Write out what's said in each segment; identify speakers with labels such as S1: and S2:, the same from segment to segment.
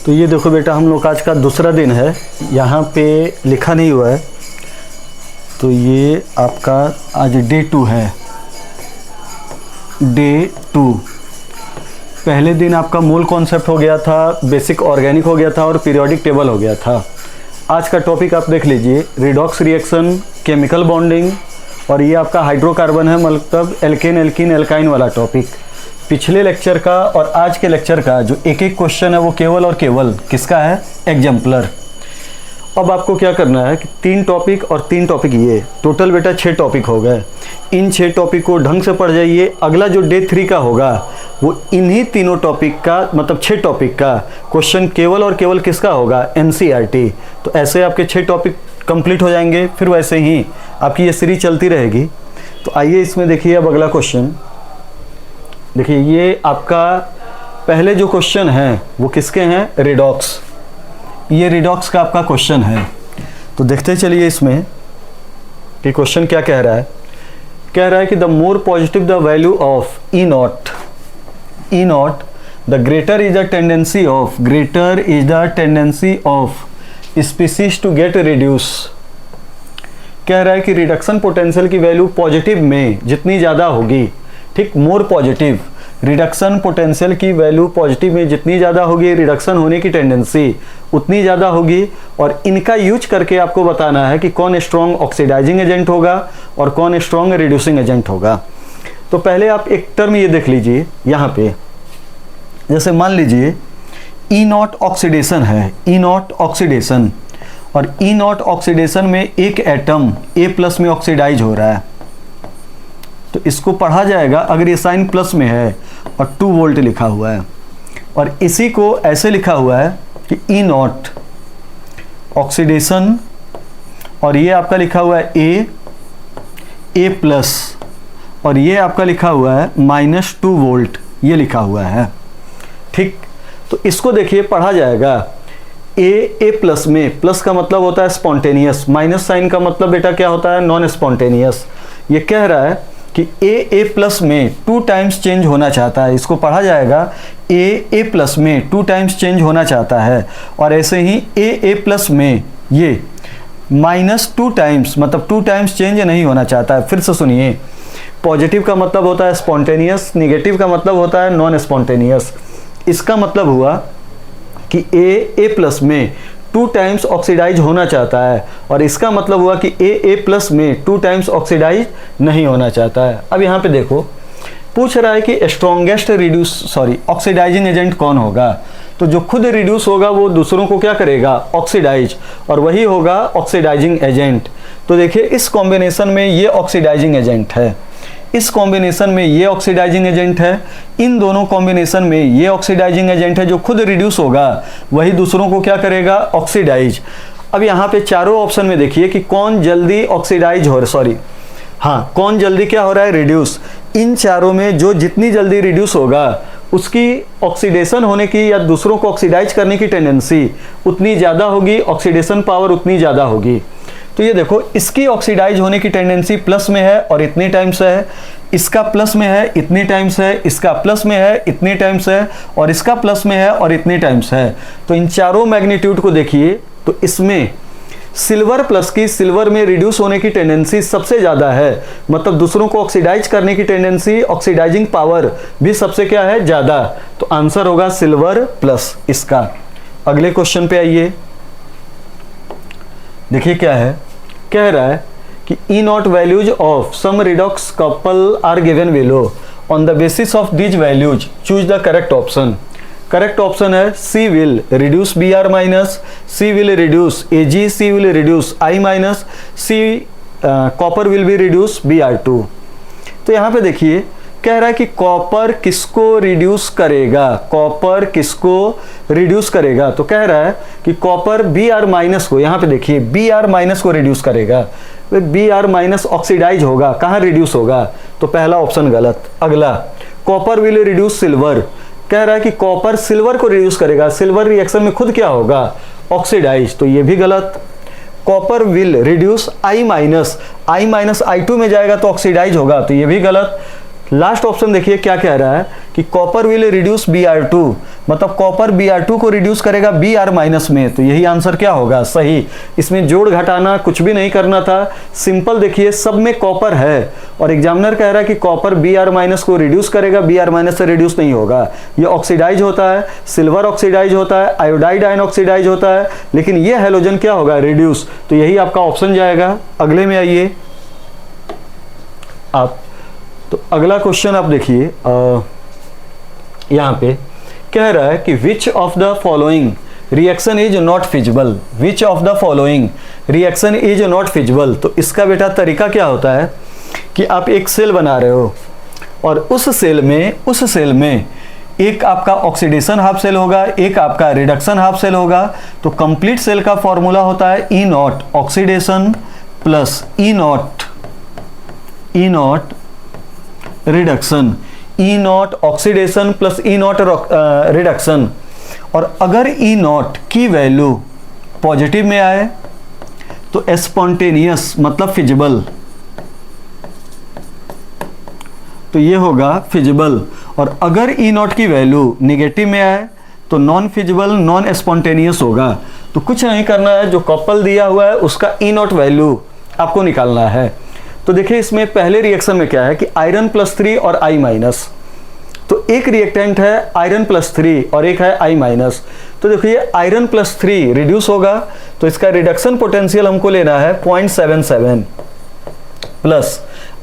S1: तो ये देखो बेटा, हम लोग आज का दूसरा दिन है, यहाँ पे लिखा नहीं हुआ है, तो ये आपका आज डे 2 है। डे 2 पहले दिन आपका मूल कॉन्सेप्ट हो गया था, बेसिक ऑर्गेनिक हो गया था और पीरियोडिक टेबल हो गया था। आज का टॉपिक आप देख लीजिए, रिडॉक्स रिएक्शन, केमिकल बॉन्डिंग, और ये आपका हाइड्रोकार्बन है, मतलब एल्केन एल्कीन एल्काइन वाला टॉपिक। पिछले लेक्चर का और आज के लेक्चर का जो एक एक क्वेश्चन है वो केवल और केवल किसका है? एग्जाम्पलर। अब आपको क्या करना है कि 3 टॉपिक और 3 टॉपिक, ये टोटल बेटा 6 टॉपिक हो गए। इन 6 टॉपिक को ढंग से पढ़ जाइए। अगला जो डे 3 का होगा वो इन्हीं तीनों टॉपिक का, मतलब 6 टॉपिक का क्वेश्चन केवल और केवल किसका होगा? एनसीईआरटी। तो ऐसे आपके 6 टॉपिक कंप्लीट हो जाएंगे, फिर वैसे ही आपकी ये सीरीज चलती रहेगी। तो आइए इसमें देखिए अब अगला क्वेश्चन देखिए। ये आपका पहले जो क्वेश्चन है वो किसके हैं? रिडॉक्स। ये रिडॉक्स का आपका क्वेश्चन है। तो देखते चलिए इसमें कि क्वेश्चन क्या कह रहा है। कह रहा है कि the more positive the value of E not the greater is the tendency of species to get reduce. कह रहा है कि रिडक्शन पोटेंशियल की वैल्यू पॉजिटिव में जितनी ज़्यादा होगी, ठीक, मोर पॉजिटिव, रिडक्शन पोटेंशियल की वैल्यू पॉजिटिव में जितनी ज़्यादा होगी, रिडक्शन होने की टेंडेंसी उतनी ज़्यादा होगी। और इनका यूज करके आपको बताना है कि कौन स्ट्रॉन्ग ऑक्सीडाइजिंग एजेंट होगा और कौन स्ट्रॉन्ग रिड्यूसिंग एजेंट होगा। तो पहले आप एक टर्म ये देख लीजिए यहाँ पे, जैसे मान लीजिए ई नॉट ऑक्सीडेशन है, ई नॉट ऑक्सीडेशन, और ई नॉट ऑक्सीडेशन में एक एटम A+ में ऑक्सीडाइज हो रहा है। तो इसको पढ़ा जाएगा, अगर ये साइन प्लस में है और 2 वोल्ट लिखा हुआ है, और इसी को ऐसे लिखा हुआ है कि ई नॉट ऑक्सीडेशन, और ये आपका लिखा हुआ है A+, और ये आपका लिखा हुआ है -2 वोल्ट, ये लिखा हुआ है, ठीक। तो इसको देखिए पढ़ा जाएगा A+ में, प्लस का मतलब होता है स्पॉन्टेनियस, माइनस साइन का मतलब बेटा क्या होता है? Non spontaneous. ये कह रहा है कि A+ में 2 टाइम्स चेंज होना चाहता है। इसको पढ़ा जाएगा A+ में 2 टाइम्स चेंज होना चाहता है, और ऐसे ही A+ में ये -2 टाइम्स, मतलब 2 टाइम्स चेंज नहीं होना चाहता है। फिर से सुनिए, पॉजिटिव का मतलब होता है स्पॉन्टेनियस, निगेटिव का मतलब होता है नॉन स्पॉन्टेनियस। इसका मतलब हुआ कि A+ में 2 टाइम्स ऑक्सीडाइज होना चाहता है, और इसका मतलब हुआ कि A+ में 2 टाइम्स ऑक्सीडाइज नहीं होना चाहता है। अब यहाँ पे देखो, पूछ रहा है कि स्ट्रॉन्गेस्ट ऑक्सीडाइजिंग एजेंट कौन होगा? तो जो खुद रिड्यूस होगा वो दूसरों को क्या करेगा? ऑक्सीडाइज, और वही होगा ऑक्सीडाइजिंग एजेंट। तो देखिए इस कॉम्बिनेशन में ये ऑक्सीडाइजिंग एजेंट है, इस कॉम्बिनेशन में ये ऑक्सीडाइजिंग एजेंट है, इन दोनों कॉम्बिनेशन में ये ऑक्सीडाइजिंग एजेंट है। जो खुद रिड्यूस होगा वही दूसरों को क्या करेगा? ऑक्सीडाइज। अब यहाँ पे चारों ऑप्शन में देखिए कि कौन जल्दी ऑक्सीडाइज हो रहा है, कौन जल्दी क्या हो रहा है? रिड्यूस। इन चारों में जो जितनी जल्दी रिड्यूस होगा उसकी ऑक्सीडेशन होने की या दूसरों को ऑक्सीडाइज करने की टेंडेंसी उतनी ज़्यादा होगी, ऑक्सीडेशन पावर उतनी ज़्यादा होगी। तो ये देखो, इसकी ऑक्सीडाइज होने की टेंडेंसी प्लस में है और इतनी टाइम्स है, इसका प्लस में है इतनी टाइम्स है, इसका प्लस में है इतनी टाइम्स है, और इसका प्लस में है और इतनी टाइम्स है। तो इन चारों मैग्नीट्यूड को देखिए, तो इसमें सिल्वर प्लस की, सिल्वर में रिड्यूस होने की टेंडेंसी सबसे ज़्यादा है, मतलब दूसरों को ऑक्सीडाइज करने की टेंडेंसी, ऑक्सीडाइजिंग पावर भी सबसे क्या है? ज़्यादा। तो आंसर होगा सिल्वर प्लस इसका। अगले क्वेश्चन पे आइए, देखिए क्या है। कह रहा है कि E naught values of some redox couple are given below, on the basis of these values choose the correct option. Correct option है C will reduce Br minus, C will reduce Ag, C will reduce I minus, C copper will be reduce Br2। तो यहाँ पे देखिए कह रहा है कि copper किसको रिड्यूस करेगा, कॉपर किसको रिड्यूस करेगा? तो कह रहा है कि कॉपर Br माइनस को, यहाँ पे देखिए Br माइनस को रिड्यूस करेगा। Br माइनस ऑक्सीडाइज होगा, कहाँ रिड्यूस होगा? तो पहला ऑप्शन गलत। अगला, कॉपर विल रिड्यूस सिल्वर, कह रहा है कि कॉपर सिल्वर को रिड्यूस करेगा, सिल्वर रिएक्शन में खुद क्या होगा? ऑक्सीडाइज, तो ये भी गलत। Copper will reduce I minus, I minus I2 में जाएगा तो ऑक्सीडाइज होगा, तो ये भी गलत। लास्ट ऑप्शन देखिए क्या कह रहा है कि कॉपर विल रिड्यूस Br2, मतलब कॉपर Br2 को रिड्यूस करेगा Br माइनस में, तो यही आंसर क्या होगा, सही। इसमें जोड़ घटाना कुछ भी नहीं करना था, सिंपल। देखिए सब में कॉपर है और एग्जामिनर कह रहा है कि कॉपर Br माइनस को रिड्यूस करेगा, Br माइनस से रिड्यूस नहीं होगा, ये ऑक्सीडाइज होता है, सिल्वर ऑक्सीडाइज होता है, आयोडाइड आयन ऑक्सीडाइज होता है, लेकिन ये हैलोजन क्या होगा, रिड्यूस। तो यही आपका ऑप्शन जाएगा। अगले में आइए आप, तो अगला क्वेश्चन आप देखिए, यहाँ पे कह रहा है कि विच of the following reaction is not feasible, which of the following reaction is not feasible. तो इसका बेटा तरीका क्या होता है कि आप एक सेल बना रहे हो और उस सेल में एक आपका ऑक्सीडेशन हाफ सेल होगा, एक आपका रिडक्शन हाफ सेल होगा। तो कंप्लीट सेल का फॉर्मूला होता है E naught oxidation plus E naught reduction, E naught oxidation plus E naught reduction. और अगर ई नॉट की वैल्यू पॉजिटिव में आए तो स्पॉन्टेनियस मतलब फिजिबल, तो ये होगा फिजिबल। और अगर ई नॉट की वैल्यू नेगेटिव में आए तो नॉन फिजिबल नॉन स्पॉन्टेनियस होगा। तो कुछ नहीं करना है, जो कपल दिया हुआ है उसका ई नॉट वैल्यू आपको निकालना है। तो देखिए इसमें पहले रिएक्शन में क्या है कि आयरन +3 और I माइनस, तो एक रिएक्टेंट है आयरन +3 और एक है I माइनस। तो देखिए आयरन +3 रिड्यूस होगा, तो इसका रिडक्शन पोटेंशियल हमको लेना है 0.77 प्लस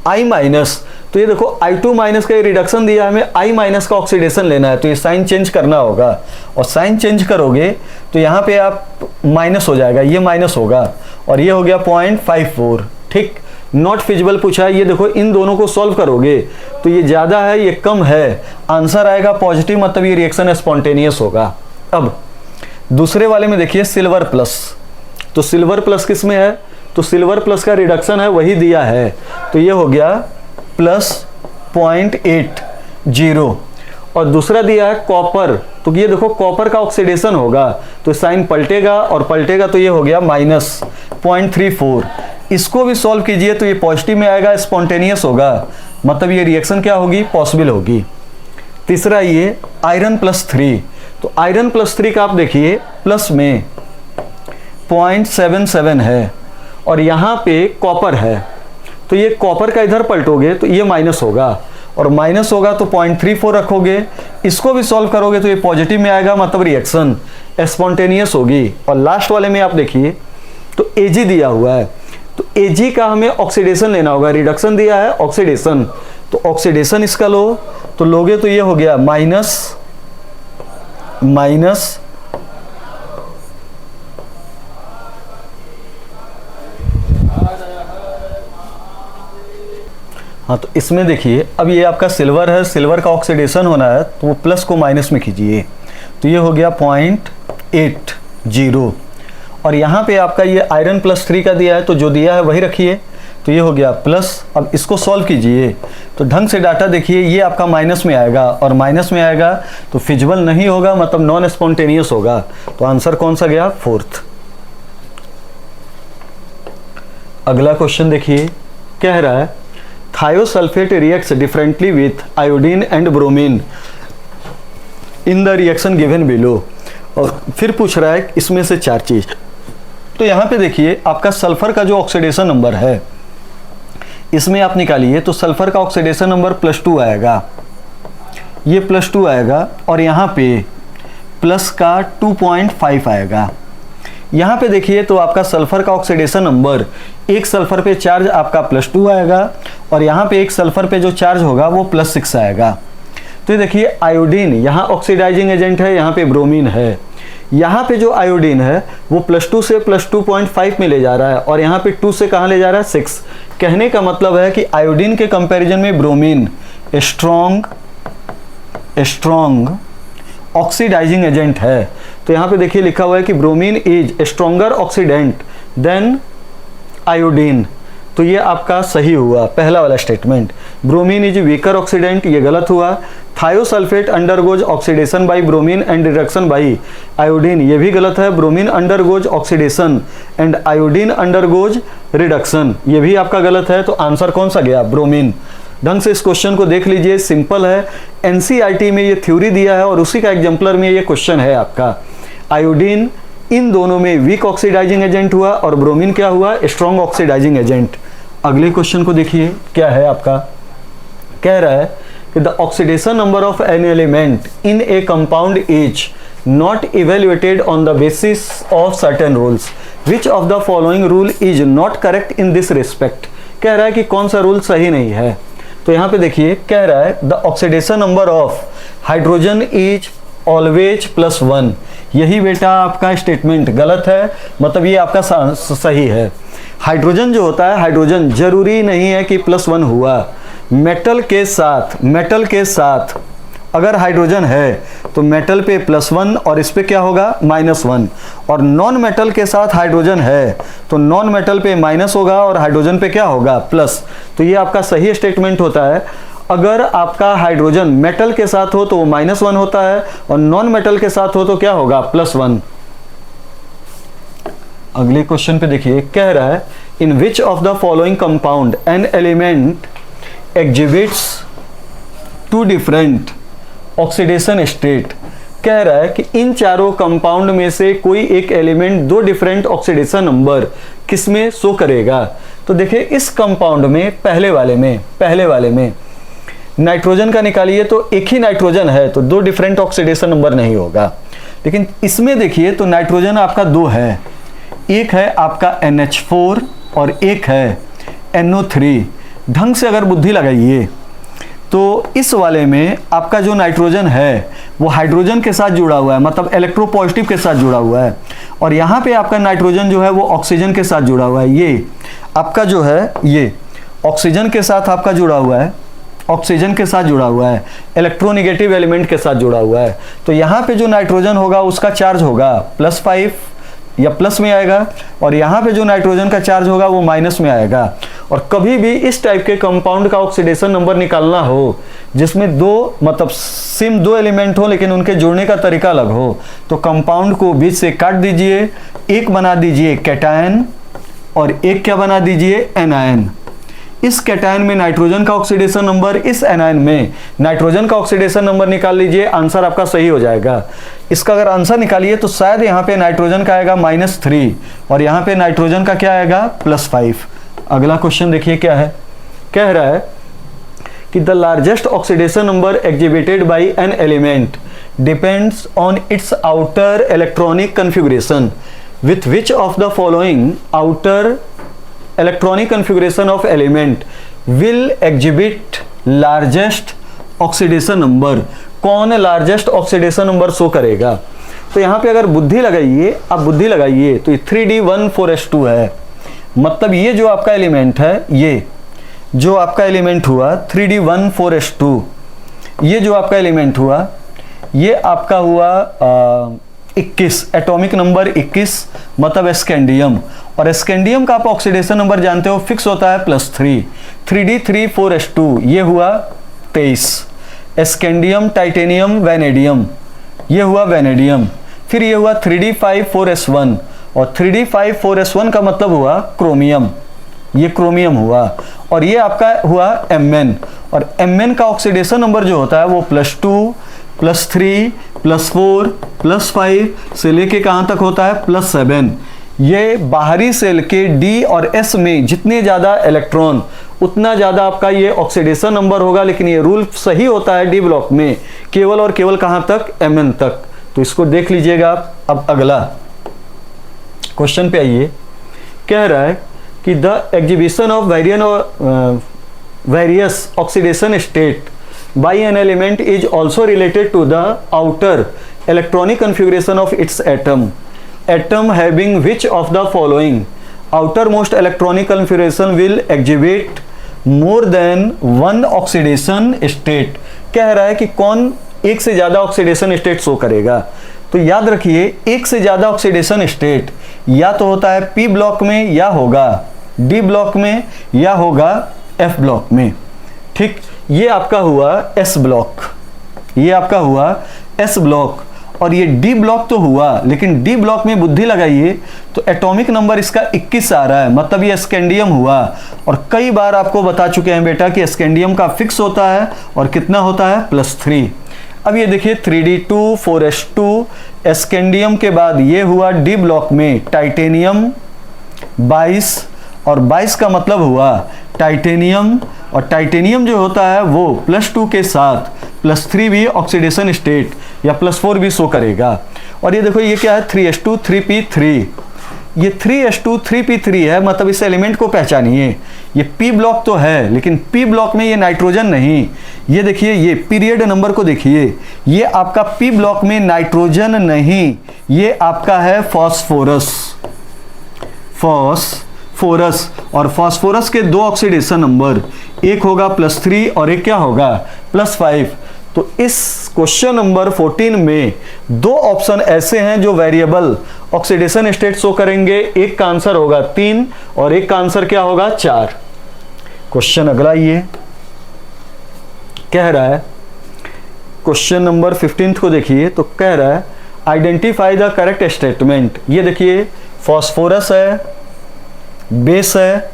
S1: I माइनस। तो ये देखो I2 माइनस का ये रिडक्शन दिया, हमें I माइनस का ऑक्सीडेशन लेना है, तो ये साइन चेंज करना होगा। और साइन चेंज करोगे तो यहाँ पे आप माइनस हो जाएगा, ये माइनस होगा और ये हो गया 0.54। ठीक, नॉट फिजिबल पूछा है, ये देखो इन दोनों को सॉल्व करोगे तो ये ज़्यादा है ये कम है, आंसर आएगा पॉजिटिव, मतलब ये रिएक्शन स्पॉन्टेनियस होगा। अब दूसरे वाले में देखिए सिल्वर प्लस, तो सिल्वर प्लस किस में है, तो सिल्वर प्लस का रिडक्शन है वही दिया है, तो ये हो गया +0.80। और दूसरा दिया है कॉपर, तो ये देखो कॉपर का ऑक्सीडेशन होगा तो साइन पलटेगा और पलटेगा, तो ये हो गया -0.34। इसको भी सॉल्व कीजिए तो ये पॉजिटिव में आएगा, स्पॉन्टेनियस होगा, मतलब ये रिएक्शन क्या होगी, पॉसिबल होगी। तीसरा ये आयरन +3, तो आयरन +3 का आप देखिए प्लस में 0.77 है और यहाँ पे कॉपर है, तो ये कॉपर का इधर पलटोगे तो ये माइनस होगा और माइनस होगा तो 0.34 रखोगे, इसको भी सॉल्व करोगे तो ये पॉजिटिव में आएगा, मतलब रिएक्शन स्पॉन्टेनियस होगी। और लास्ट वाले में आप देखिए तो Ag दिया हुआ है, तो Ag का हमें ऑक्सीडेशन लेना होगा, रिडक्शन दिया है ऑक्सीडेशन, तो ऑक्सीडेशन इसका लो, तो लोगे तो ये हो गया माइनस हाँ, तो इसमें देखिए अब ये आपका सिल्वर है, सिल्वर का ऑक्सीडेशन होना है तो वो प्लस को माइनस में कीजिए, तो ये हो गया 0.80। और यहाँ पे आपका ये आयरन +3 का दिया है, तो जो दिया है वही रखिए, तो ये हो गया प्लस। अब इसको सॉल्व कीजिए तो ढंग से डाटा देखिए, ये आपका माइनस में आएगा और माइनस में आएगा तो फिजिबल नहीं होगा, मतलब नॉन स्पॉन्टेनियस होगा। तो आंसर कौन सा गया, 4th। अगला क्वेश्चन देखिए, कह रहा है thiosulphate reacts differently with iodine and bromine in the reaction given below. और फिर पूछ रहा है इसमें से 4 चीज। तो यहाँ पे देखिए आपका सल्फर का जो ऑक्सीडेशन नंबर है इसमें आप निकालिए, तो सल्फर का ऑक्सीडेशन नंबर +2 आएगा, ये +2 आएगा और यहाँ पे प्लस का 2.5 आएगा। यहाँ पे देखिए तो आपका सल्फर का ऑक्सीडेशन नंबर, एक सल्फर पे चार्ज आपका +2 आएगा और यहाँ पे एक सल्फर पे जो चार्ज होगा वो +6 आएगा। तो ये देखिए आयोडीन यहाँ ऑक्सीडाइजिंग एजेंट है, यहाँ पे ब्रोमीन है, यहाँ पे जो आयोडीन है वो +2 से +2.5 में ले जा रहा है और यहाँ पे 2 से कहाँ ले जा रहा है, 6। कहने का मतलब है कि आयोडीन के कंपैरिजन में ब्रोमीन स्ट्रॉन्ग ऑक्सीडाइजिंग एजेंट है। तो यहाँ पे देखिए लिखा हुआ है कि bromine is stronger oxidant than iodine, तो ये आपका सही हुआ पहला वाला statement. Bromine is weaker oxidant, ये गलत हुआ। Thiosulphate undergoes oxidation by bromine and reduction by iodine, ये भी गलत है। Bromine undergoes oxidation and iodine undergoes reduction, ये भी आपका गलत है। तो आंसर कौन सा गया, ब्रोमीन। ढंग से इस क्वेश्चन को देख लीजिए, सिंपल है, एनसीईआरटी में ये थ्योरी दिया है और उसी का एग्जाम्पलर में ये क्वेश्चन है आपका। आयोडीन इन दोनों में वीक ऑक्सीडाइजिंग एजेंट हुआ और ब्रोमीन क्या हुआ, स्ट्रॉन्ग ऑक्सीडाइजिंग एजेंट। अगले क्वेश्चन को देखिए क्या है आपका, कह रहा है कि the oxidation number of an element in A compound is not evaluated on the basis of certain rules, which of the following rule is not correct in this respect. कह रहा है कि कौन सा रूल सही नहीं है। तो यहाँ पे देखिए कह रहा है the oxidation number of hydrogen is always +1। यही बेटा आपका स्टेटमेंट गलत है, मतलब ये आपका सही है। हाइड्रोजन जो होता है, हाइड्रोजन जरूरी नहीं है कि +1 हुआ। मेटल के साथ अगर हाइड्रोजन है तो मेटल पे +1 और इस पे क्या होगा -1, और नॉन मेटल के साथ हाइड्रोजन है तो नॉन मेटल पे माइनस होगा और हाइड्रोजन पे क्या होगा, प्लस। तो ये आपका सही स्टेटमेंट होता है। अगर आपका हाइड्रोजन मेटल के साथ हो तो वो -1 होता है और नॉन मेटल के साथ हो तो क्या होगा, +1। अगले क्वेश्चन पे देखिए, कह रहा है in which of the following compound an element exhibits 2 different oxidation state. कह रहा है कि इन चारों कंपाउंड में से कोई एक एलिमेंट 2 डिफरेंट ऑक्सीडेशन नंबर किसमें शो करेगा। तो देखिए इस कंपाउंड में पहले वाले में नाइट्रोजन का निकालिए तो एक ही नाइट्रोजन है तो 2 डिफरेंट ऑक्सीडेशन नंबर नहीं होगा। लेकिन इसमें देखिए तो नाइट्रोजन आपका 2 है, एक है आपका NH4 और एक है NO3। ढंग से अगर बुद्धि लगाइए तो इस वाले में आपका जो नाइट्रोजन है वो हाइड्रोजन के साथ जुड़ा हुआ है, मतलब इलेक्ट्रोपॉजिटिव के साथ जुड़ा हुआ है, और यहाँ पे आपका नाइट्रोजन जो है वो ऑक्सीजन के साथ जुड़ा हुआ है। ये आपका जो है ये ऑक्सीजन के साथ आपका जुड़ा हुआ है, ऑक्सीजन के साथ जुड़ा हुआ है, इलेक्ट्रोनेगेटिव एलिमेंट के साथ जुड़ा हुआ है। तो यहाँ पे जो नाइट्रोजन होगा उसका चार्ज होगा +5 या प्लस में आएगा, और यहाँ पे जो नाइट्रोजन का चार्ज होगा वो माइनस में आएगा। और कभी भी इस टाइप के कंपाउंड का ऑक्सीडेशन नंबर निकालना हो जिसमें 2 मतलब सेम 2 एलिमेंट हो लेकिन उनके जुड़ने का तरीका अलग हो, तो कंपाउंड को बीच से काट दीजिए, एक बना दीजिए कैटायन और एक क्या बना दीजिए, एनायन। इस कैटायन में नाइट्रोजन का ऑक्सीडेशन नंबर, इस एनायन में नाइट्रोजन का ऑक्सीडेशन नंबर निकाल लीजिए, आंसर आपका सही हो जाएगा। इसका अगर आंसर निकालिए तो शायद यहाँ पे नाइट्रोजन का आएगा -3 और यहाँ पे नाइट्रोजन का क्या आएगा, +5। अगला क्वेश्चन देखिए क्या है, कह रहा है कि the largest oxidation number exhibited by an element depends on it's outer electronic configuration, with which of the following outer electronic configuration of element will exhibit largest oxidation number. कौन लार्जेस्ट ऑक्सीडेशन नंबर शो करेगा। तो यहाँ पे अगर बुद्धि लगाइए, आप बुद्धि लगाइए तो 3D14S2 है, मतलब ये जो आपका एलिमेंट है, ये जो आपका एलिमेंट हुआ 3D14S2, ये जो आपका एलिमेंट हुआ ये आपका हुआ 21, एटॉमिक नंबर 21, मतलब स्कैंडियम। और स्कैंडियम का आप ऑक्सीडेशन नंबर जानते हो फिक्स होता है +3। 3D34S2 ये हुआ 23। स्कैंडियम, टाइटेनियम, वैनेडियम, ये हुआ वैनेडियम। फिर ये हुआ 3D54S1 और 3D54S1 का मतलब हुआ क्रोमियम, ये क्रोमियम हुआ। और ये आपका हुआ Mn, और Mn का ऑक्सीडेशन नंबर जो होता है वो +2, +3, +4, +5 से लेके कहाँ तक होता है, +7। ये बाहरी सेल के D और S में जितने ज़्यादा इलेक्ट्रॉन उतना ज़्यादा आपका ये ऑक्सीडेशन नंबर होगा, लेकिन ये रूल सही होता है D ब्लॉक में केवल और केवल कहाँ तक, Mn तक। तो इसको देख लीजिएगा आप। अब अगला क्वेश्चन पे आइए, कह रहा है कि the exhibition of various oxidation state by an element is also related to the outer electronic configuration of its atom. Atom having which of the following outermost electronic configuration will exhibit more than one oxidation state। कह रहा है कि कौन एक से ज़्यादा oxidation state show करेगा। तो याद रखिए एक से ज़्यादा ऑक्सीडेशन स्टेट या तो होता है P ब्लॉक में, या होगा D ब्लॉक में, या होगा F ब्लॉक में। ठीक, ये आपका हुआ S ब्लॉक, ये आपका हुआ S ब्लॉक। और ये डी ब्लॉक तो हुआ, लेकिन डी ब्लॉक में बुद्धि लगाइए तो एटॉमिक नंबर इसका 21 आ रहा है, मतलब ये स्कैंडियम हुआ। और कई बार आपको बता चुके हैं बेटा कि स्कैंडियम का फिक्स होता है और कितना होता है +3। अब ये देखिए 3d2 4s2, स्कैंडियम के बाद ये हुआ डी ब्लॉक में टाइटेनियम 22, और 22 का मतलब हुआ टाइटेनियम, और टाइटेनियम जो होता है वो +2 के साथ +3 भी ऑक्सीडेशन स्टेट या +4 भी शो करेगा। और ये देखो ये क्या है 3s2 3p3, ये 3s2 3p3 है, मतलब इस एलिमेंट को पहचानिए। ये p ब्लॉक तो है लेकिन p ब्लॉक में ये नाइट्रोजन नहीं। ये देखिए ये पीरियड नंबर को देखिए, ये आपका p ब्लॉक में नाइट्रोजन नहीं, ये आपका है फॉस्फोरस। फॉस्फोरस, और फॉस्फोरस के दो ऑक्सीडेशन नंबर, एक होगा +3 और एक क्या होगा +5। तो इस क्वेश्चन नंबर 14 में दो ऑप्शन ऐसे हैं जो वेरिएबल ऑक्सीडेशन स्टेट शो करेंगे। एक का आंसर होगा 3 और एक का आंसर क्या होगा 4। क्वेश्चन अगला ये कह रहा है, क्वेश्चन नंबर 15 को देखिए तो कह रहा है आइडेंटिफाई द करेक्ट स्टेटमेंट। ये देखिए फॉस्फोरस है, बेस है,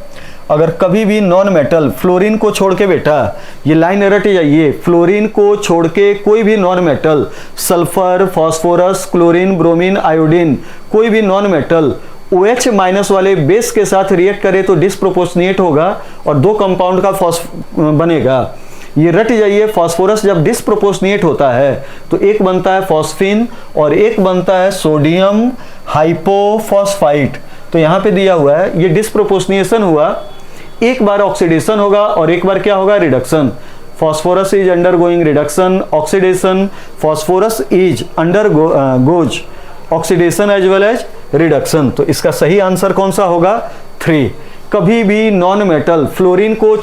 S1: अगर कभी भी नॉन मेटल फ्लोरीन को छोड़ के बेटा ये लाइन रट जाइए, फ्लोरीन को छोड़ के कोई भी non metal sulphur, phosphorus, chlorine, bromine, iodine, कोई भी नॉन मेटल OH- वाले बेस के साथ रिएक्ट करे तो डिस्प्रोपोर्शनेट होगा और दो कंपाउंड का बनेगा। ये रट जाइए, फॉस्फोरस जब डिस्प्रोपोर्शनेट होता है तो एक बनता है फॉस्फिन और एक बनता है सोडियम हाइपोफॉस्फाइट। तो यहाँ पे दिया हुआ है ये डिस्प्रोपोर्शनेशन हुआ, एक बार ऑक्सीडेशन होगा और एक बार क्या होगा reduction. Phosphorus is undergoing reduction oxidation, phosphorus is undergoes oxidation as well as reduction. तो इसका सही आंसर कौन सा होगा 3। कभी भी नॉन मेटल फ्लोरीन को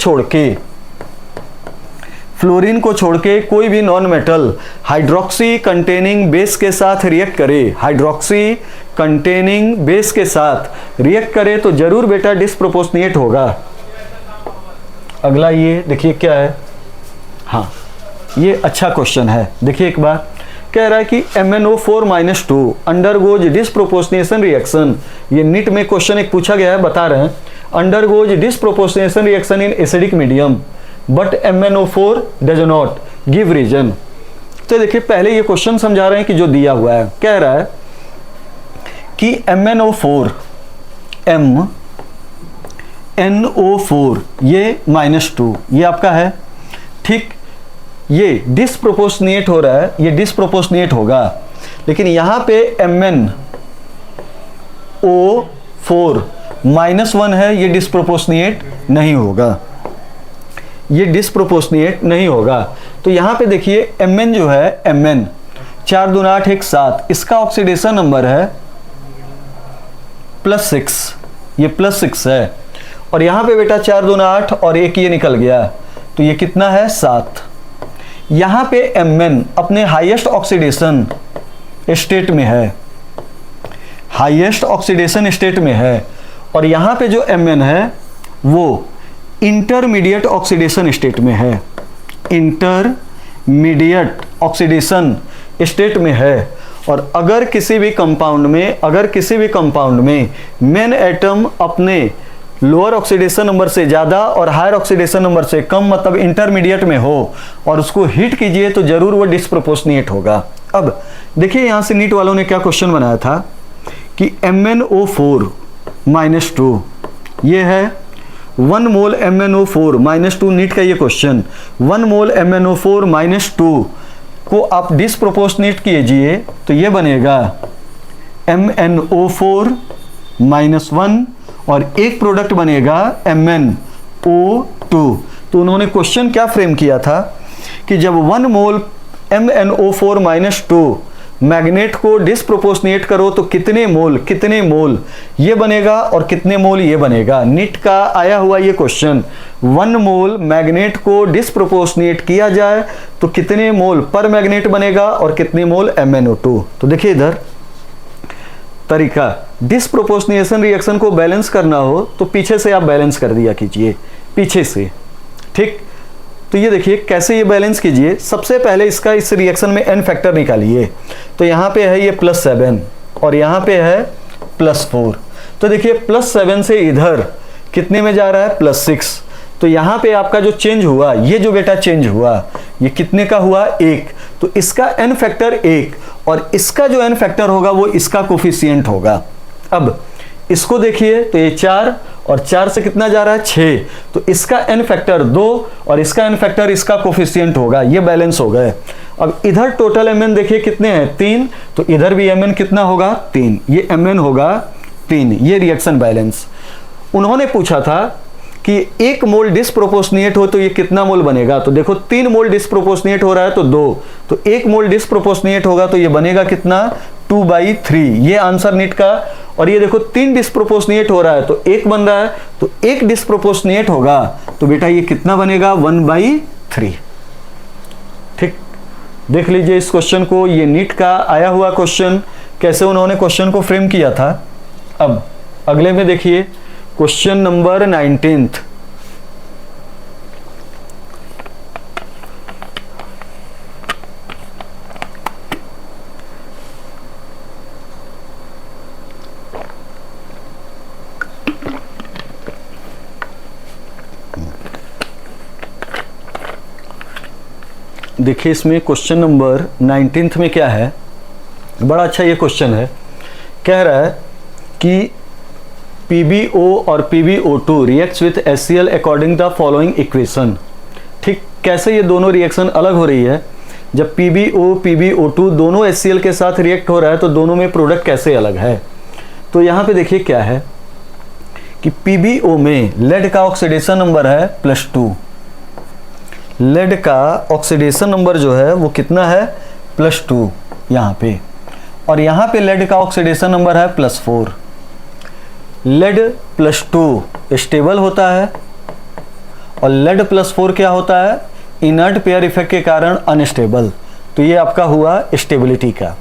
S1: छोड़ के कोई भी non metal hydroxy containing base के साथ रिएक्ट करे, हाइड्रोक्सी कंटेनिंग बेस के साथ रिएक्ट करे तो जरूर बेटा डिस्प्रोपोर्शनेट होगा। अगला ये देखिए क्या है, हाँ ये अच्छा क्वेश्चन है, देखिए एक बार कह रहा है कि MnO4-2 अंडरगोज डिस्प्रोपोर्शनेशन रिएक्शन। ये नीट में क्वेश्चन एक पूछा गया है, बता रहे हैं undergoes disproportionation reaction in acidic medium but MnO4 does not give reason. तो देखिए पहले ये क्वेश्चन समझा रहे हैं कि जो दिया हुआ है, कह रहा है कि MnO4 MnO4 ये -2 ये आपका है, ठीक, ये डिस्प्रोपोर्शनेट हो रहा है, ये डिस्प्रोपोर्शनेट होगा, लेकिन यहां पे MnO4 -1 है, ये डिस्प्रोपोर्शनेट नहीं होगा, ये डिस्प्रोपोर्शनेट नहीं होगा। तो यहां पे देखिए Mn जो है Mn 4 दूना 8 1 7, इसका ऑक्सीडेशन नंबर है +6, ये +6 है, और यहां पे बेटा 4 दूना 8 और एक ये निकल गया तो ये कितना है 7। यहां पे Mn अपने हाईएस्ट ऑक्सीडेशन स्टेट में है, हाईएस्ट ऑक्सीडेशन स्टेट में है, और यहां पे जो Mn है वो इंटरमीडिएट ऑक्सीडेशन स्टेट में है, इंटरमीडिएट ऑक्सीडेशन स्टेट में है। और अगर किसी भी कंपाउंड में मेन एटम अपने लोअर ऑक्सीडेशन नंबर से ज़्यादा और हायर ऑक्सीडेशन नंबर से कम, मतलब इंटरमीडिएट में हो, और उसको हीट कीजिए तो जरूर वो डिस्प्रोपोर्शनेट होगा। अब देखिए यहाँ से नीट वालों ने क्या क्वेश्चन बनाया था कि MnO4-2 ये है 1 मोल MnO4-2, नीट का ये क्वेश्चन 1 मोल MnO4-2 को आप डिस्प्रोपोर्शनेट कीजिए तो ये बनेगा MnO4-1 और एक प्रोडक्ट बनेगा MnO2। तो उन्होंने क्वेश्चन क्या फ्रेम किया था कि जब 1 मोल MnO4-2 मैग्नेट को डिस्प्रोपोर्शनेट करो तो कितने मोल ये बनेगा और कितने मोल ये बनेगा। नीट का आया हुआ ये क्वेश्चन, 1 मोल मैग्नेट को डिस्प्रोपोर्शनेट किया जाए तो कितने मोल पर मैग्नेट बनेगा और कितने मोल MnO2। तो देखिए इधर तरीका, डिस्प्रोपोर्शनेशन रिएक्शन को बैलेंस करना हो तो पीछे से आप बैलेंस कर दिया कीजिए, पीछे से, ठीक। तो ये देखिए कैसे ये बैलेंस कीजिए, सबसे पहले इसका इस रिएक्शन में n फैक्टर निकालिए, तो यहाँ पे है ये +7 और यहाँ पे है +4। तो देखिए +7 से इधर कितने में जा रहा है, +6। तो यहाँ पे आपका जो चेंज हुआ, ये जो बेटा चेंज हुआ, ये कितने का हुआ, 1। तो इसका n फैक्टर 1 और इसका जो n फैक्टर होगा वो इसका कोफिशिएंट होगा। अब इसको देखिए तो ये 4 और 4 से कितना जा रहा है, 6। तो इसका n फैक्टर 2 और इसका n फैक्टर इसका कोफिशिएंट होगा, ये बैलेंस हो गए। अब इधर टोटल mn देखिए कितने हैं, 3। तो इधर भी mn कितना होगा, 3। ये mn होगा 3। ये रिएक्शन बैलेंस। उन्होंने पूछा था कि 1 मोल डिस्प्रोपोर्शनिएट हो तो ये कितना मोल बनेगा। तो देखो 3 मोल डिस्प्रोपोर्शनिएट हो रहा है तो 2, तो 1 मोल डिस्प्रोपोर्शनिएट होगा तो ये बनेगा कितना, 2/3। ये आंसर नीट का। और ये देखो 3 डिस्प्रोपोर्शनिएट हो रहा है तो 1 बन रहा है, तो 1 डिस्प्रोपोर्शनिएट होगा तो बेटा ये कितना बनेगा, 1/3। ठीक, देख लीजिए इस क्वेश्चन को, ये नीट का आया हुआ क्वेश्चन, कैसे उन्होंने क्वेश्चन को फ्रेम किया था। अब अगले में देखिए क्वेश्चन नंबर 19। देखिए इसमें क्वेश्चन नंबर 19 में क्या है, बड़ा अच्छा ये क्वेश्चन है। कह रहा है कि PbO और PbO2 reacts with HCl according the following equation. ठीक, कैसे ये दोनों रिएक्शन अलग हो रही है। जब PbO PbO2 दोनों HCl के साथ रिएक्ट हो रहा है तो दोनों में प्रोडक्ट कैसे अलग है। तो यहाँ पे देखिए क्या है कि PbO में लेड का ऑक्सीडेशन नंबर है +2। लेड का ऑक्सीडेशन नंबर जो है वो कितना है, +2 यहाँ पे, और यहाँ पे लेड का ऑक्सीडेशन नंबर है +4। लेड +2 स्टेबल होता है और लेड +4 क्या होता है, इनर्ट पेयर इफेक्ट के कारण अनस्टेबल। तो ये आपका हुआ स्टेबिलिटी का।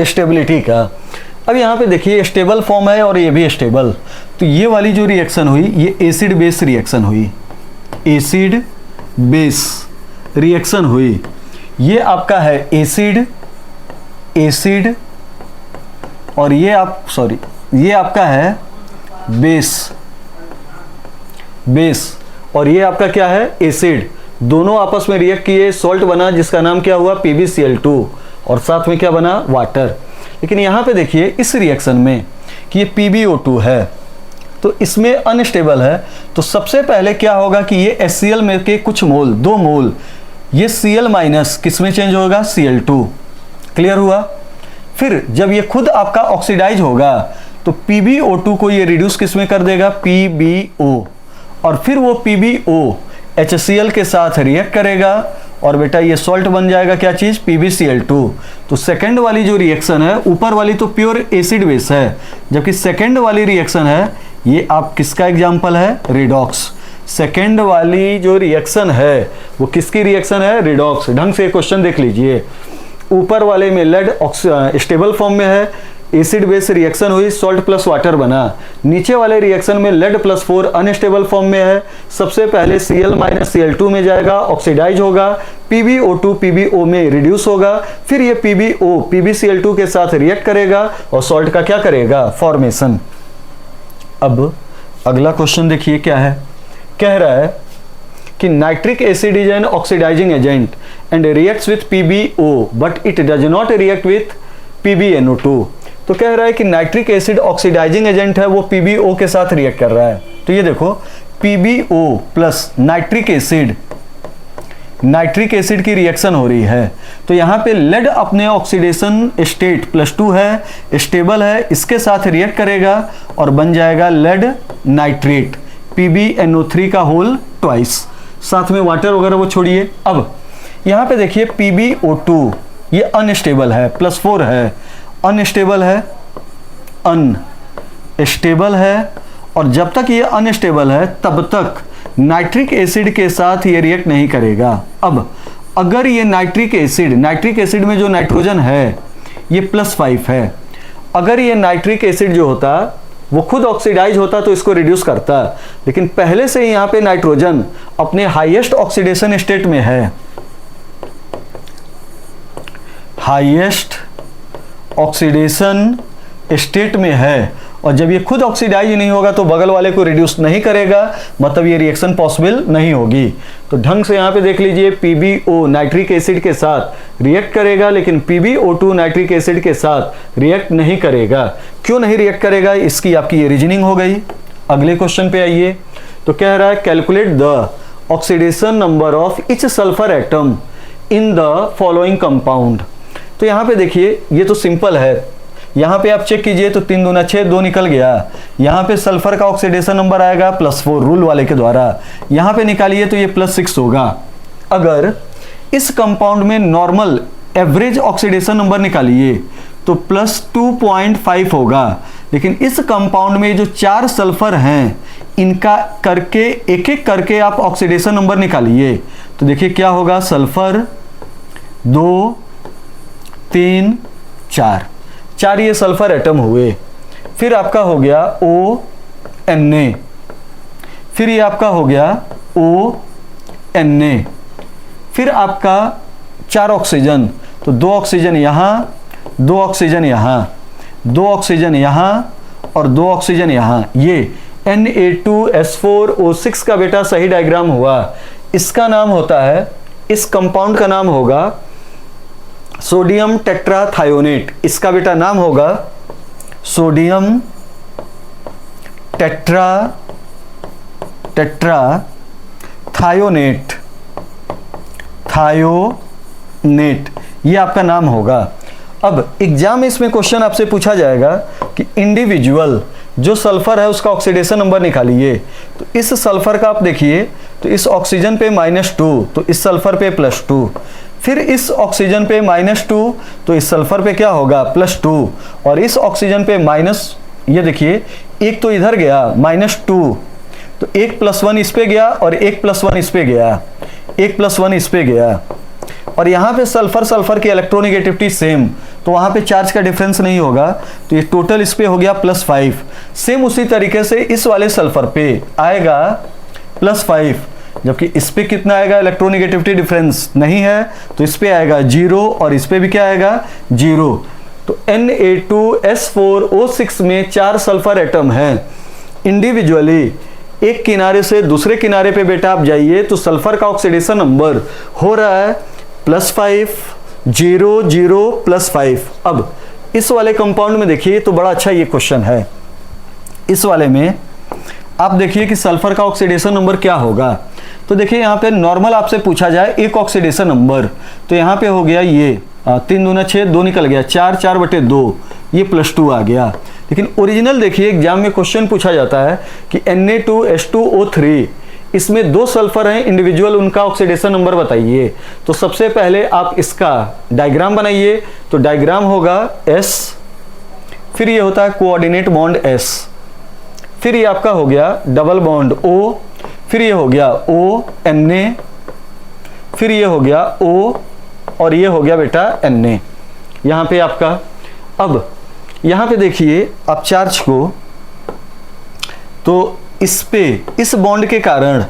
S1: स्टेबिलिटी का। अब यहाँ पे देखिए स्टेबल फॉर्म है और ये भी स्टेबल। तो ये वाली जो रिएक्शन हुई ये एसिड बेस रिएक्शन हुई, एसिड बेस रिएक्शन हुई। ये आपका है एसिड एसिड और ये ये आपका है बेस बेस और ये आपका क्या है, एसिड। दोनों आपस में रिएक्ट किए, सॉल्ट बना जिसका नाम क्या हुआ, PbCl2, और साथ में क्या बना, वाटर। लेकिन यहाँ पे देखिए इस रिएक्शन में कि ये PbO2 है तो इसमें अनस्टेबल है। तो सबसे पहले क्या होगा कि ये HCl में के कुछ मोल, 2 मोल, ये Cl माइनस किस में चेंज होगा, Cl2। क्लियर हुआ। फिर जब ये खुद आपका ऑक्सीडाइज होगा तो PbO2 को ये रिड्यूस किस में कर देगा, PbO, और फिर वो PbO HCl के साथ रिएक्ट करेगा और बेटा ये सॉल्ट बन जाएगा क्या चीज, PbCl2। तो सेकंड वाली जो रिएक्शन है, ऊपर वाली तो प्योर एसिड बेस है, जबकि सेकंड वाली रिएक्शन है ये आप किसका एग्जांपल है, रिडॉक्स। सेकंड वाली जो रिएक्शन है वो किसकी रिएक्शन है, रिडॉक्स। ढंग से क्वेश्चन देख लीजिए, ऊपर वाले में लेड स्टेबल फॉर्म में है, एसिड बेस रिएक्शन हुई, सॉल्ट प्लस वाटर बना। नीचे वाले रिएक्शन में लेड +4 अनस्टेबल फॉर्म में है। सबसे पहले Cl माइनस Cl2 में जाएगा, ऑक्सीडाइज होगा, PbO2 PbO में रिड्यूस होगा, फिर ये PbO PbCl2 के साथ रिएक्ट करेगा और सॉल्ट का क्या करेगा, फॉर्मेशन। अब अगला क्वेश्चन देखिए क्या है, कह रहा है कि nitric acid is an oxidizing agent and reacts with PbO but it does not react with PbNO2। तो कह रहा है कि नाइट्रिक एसिड ऑक्सीडाइजिंग एजेंट है, वो PbO के साथ रिएक्ट कर रहा है। तो ये देखो PbO प्लस नाइट्रिक एसिड की रिएक्शन हो रही है। तो यहाँ पे लेड अपने ऑक्सीडेशन स्टेट +2 है, स्टेबल है, इसके साथ रिएक्ट करेगा और बन जाएगा लेड नाइट्रेट, PbNO3 का होल ट्वाइस। साथ में वाटर वगैरह वो छोड़िए। अब यहाँ पे देखिए PbO2 ये अनस्टेबल है, +4 है, अनस्टेबल है, और जब तक ये अनस्टेबल है तब तक नाइट्रिक एसिड के साथ ये रिएक्ट नहीं करेगा। अब अगर ये नाइट्रिक एसिड में जो नाइट्रोजन है ये +5 है, अगर ये नाइट्रिक एसिड जो होता वो खुद ऑक्सीडाइज होता तो इसको रिड्यूस करता, लेकिन पहले से ही यहाँ पे नाइट्रोजन अपने हाईएस्ट ऑक्सीडेशन स्टेट में है, हाईएस्ट ऑक्सीडेशन स्टेट में है, और जब ये खुद ऑक्सीडाइज नहीं होगा तो बगल वाले को रिड्यूस नहीं करेगा, मतलब ये रिएक्शन पॉसिबल नहीं होगी। तो ढंग से यहाँ पे देख लीजिए, PbO नाइट्रिक एसिड के साथ रिएक्ट करेगा, लेकिन PbO2 नाइट्रिक एसिड के साथ रिएक्ट नहीं करेगा। क्यों नहीं रिएक्ट करेगा, इसकी आपकी ये रीजनिंग हो गई। अगले क्वेश्चन पे आइए, तो कह रहा है calculate the oxidation number of each sulphur atom in the following compound. तो यहाँ पे देखिए, ये तो सिंपल है, यहाँ पे आप चेक कीजिए तो 3 दूना 6, 2 निकल गया। यहाँ पे सल्फर का ऑक्सीडेशन नंबर आएगा +4 रूल वाले के द्वारा, यहाँ पे निकालिए तो ये +6 होगा। अगर इस कंपाउंड में नॉर्मल एवरेज ऑक्सीडेशन नंबर निकालिए तो +2.5 होगा, लेकिन इस कंपाउंड में जो 4 सल्फर हैं इनका करके एक एक करके आप ऑक्सीडेशन नंबर निकालिए तो देखिए क्या होगा, सल्फर 2 3 4 ये सल्फर एटम हुए। फिर आपका हो गया ONA, फिर ये आपका हो गया ONA, फिर आपका 4 ऑक्सीजन, तो 2 ऑक्सीजन यहाँ, 2 ऑक्सीजन यहाँ, 2 ऑक्सीजन यहाँ और 2 ऑक्सीजन यहाँ, ये Na2S4O6 का बेटा सही डायग्राम हुआ। इसका नाम होता है, इस कंपाउंड का नाम होगा सोडियम टेट्राथायोनेट। इसका बेटा नाम होगा सोडियम टेट्राथायोनेट, थायोनेट, ये आपका नाम होगा। अब एग्जाम में इसमें क्वेश्चन आपसे पूछा जाएगा कि इंडिविजुअल जो सल्फर है उसका ऑक्सीडेशन नंबर निकालिए। तो इस सल्फर का आप देखिए तो इस ऑक्सीजन पे -2, तो इस सल्फर पे +2, फिर इस ऑक्सीजन पे -2, तो इस सल्फर पे क्या होगा +2, और इस ऑक्सीजन पे ये देखिए एक तो इधर गया -2, तो 1 + 1 इस पे गया और 1 + 1 इस पे गया, 1 + 1 इस पे गया, और यहाँ पे सल्फर की इलेक्ट्रोनेगेटिविटी सेम, तो वहाँ पे चार्ज का डिफरेंस नहीं होगा, तो ये टोटल इस पे हो गया +5। सेम उसी तरीके से इस वाले सल्फर पे आएगा +5, जबकि इस पे कितना आएगा, इलेक्ट्रोनेगेटिविटी डिफरेंस नहीं है, तो इस पे आएगा 0 और इस पे भी क्या आएगा 0। तो Na2S4O6 में 4 सल्फर एटम हैं। इंडिविजुअली एक किनारे से दूसरे किनारे पे बेटा आप जाइए तो सल्फर का ऑक्सीडेशन नंबर हो रहा है +5 0 0 +5। अब इस वाले कंपाउंड में देखिए तो बड़ा अच्छा ये क्वेश्चन है। इस वाले में आप देखिए कि सल्फर का ऑक्सीडेशन नंबर क्या होगा। तो देखिए यहाँ पे नॉर्मल आपसे पूछा जाए एक ऑक्सीडेशन नंबर, तो यहाँ पे हो गया ये 3 दूना 6, 2 निकल गया, 4 4/2, ये +2 आ गया। लेकिन ओरिजिनल देखिए एग्जाम में क्वेश्चन पूछा जाता है कि Na2H2O3, इसमें 2 सल्फर हैं इंडिविजुअल, उनका ऑक्सीडेशन नंबर बताइए। तो सबसे पहले आप इसका डायग्राम बनाइए, तो डायग्राम होगा S, फिर ये होता है कोऑर्डिनेट बॉन्ड S, फिर ये आपका हो गया डबल बॉन्ड O, फिर ये हो गया ONA, फिर ये हो गया O, और ये हो गया बेटा Na। यहाँ पे आपका, अब यहाँ पे देखिए आप चार्ज को, तो इस पे इस बॉन्ड के कारण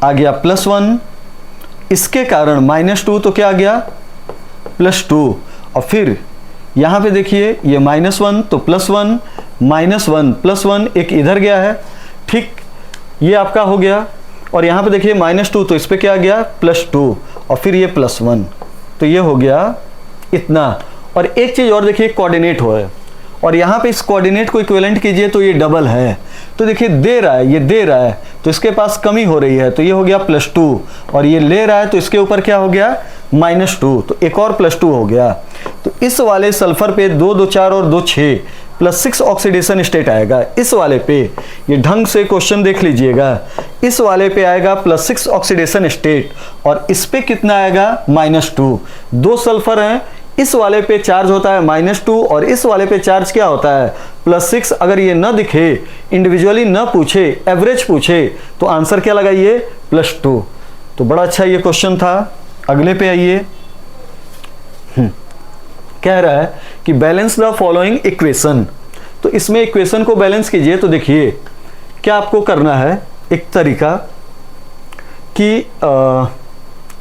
S1: आ गया +1, इसके कारण -2, तो क्या आ गया +2, और फिर यहाँ पे देखिए ये -1 तो +1 -1 +1, एक इधर गया है, ठीक, ये आपका हो गया, और यहाँ पे देखिए -2 तो इस पे क्या आ गया +2, और फिर ये +1, तो ये हो गया इतना। और एक चीज़ और देखिए कोऑर्डिनेट हो है, और यहाँ पे इस कोऑर्डिनेट को इक्विवेलेंट कीजिए तो ये डबल है, तो देखिए दे रहा है, ये दे रहा है तो इसके पास कमी हो रही है, तो ये हो गया +2, और ये ले रहा है तो इसके ऊपर क्या हो गया -2, तो एक और +2 हो गया। तो इस वाले सल्फर पे 2 2 4 और 2 6 +6 ऑक्सीडेशन स्टेट आएगा। इस वाले पे ये ढंग से क्वेश्चन देख लीजिएगा, इस वाले पे आएगा +6 ऑक्सीडेशन स्टेट, और इस पे कितना आएगा -2। 2 सल्फर हैं, इस वाले पे चार्ज होता है -2 और इस वाले पे चार्ज क्या होता है +6। अगर ये न दिखे, इंडिविजुअली न पूछे, एवरेज पूछे, तो आंसर क्या लगाइए +2। तो बड़ा अच्छा ये क्वेश्चन था। अगले पे आइए, कह रहा है कि बैलेंस द फॉलोइंग इक्वेशन। तो इसमें इक्वेशन को बैलेंस कीजिए। तो देखिए क्या आपको करना है, एक तरीका कि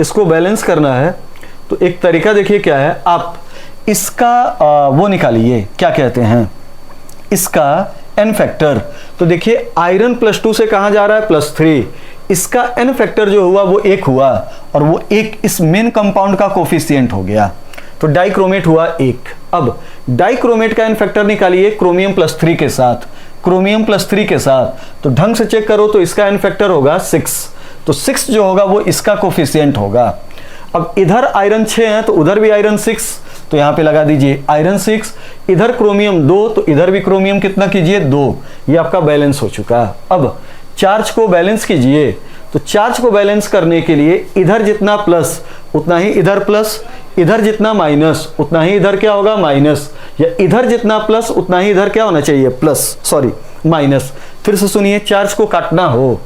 S1: इसको बैलेंस करना है। तो एक तरीका देखिए क्या है, आप इसका वो निकालिए, क्या कहते हैं इसका n फैक्टर। तो देखिए आयरन +2 से कहाँ जा रहा है +3, इसका n फैक्टर जो हुआ वो 1 हुआ, और वो 1 इस मेन कंपाउंड का कोफिशिएंट हो गया, तो डाइक्रोमेट हुआ 1। अब डाइक्रोमेट का n फैक्टर निकालिए क्रोमियम +3 के साथ, क्रोमियम +3 के साथ, तो ढंग से चेक करो तो इसका n फैक्टर होगा 6, तो 6 जो होगा वो इसका कोफिशिएंट होगा। अब इधर आयरन 6 है तो उधर भी आयरन 6, तो यहां पे लगा दीजिए आयरन 6, इधर क्रोमियम 2 तो इधर भी क्रोमियम कितना कीजिए 2, ये आपका बैलेंस हो चुका। अब चार्ज को बैलेंस कीजिए। तो चार्ज को बैलेंस करने के लिए इधर जितना प्लस उतना ही इधर प्लस, इधर जितना माइनस उतना ही इधर क्या होगा माइनस, या इधर जितना प्लस उतना ही इधर क्या होना चाहिए माइनस। फिर से सुनिए, चार्ज को काटना हो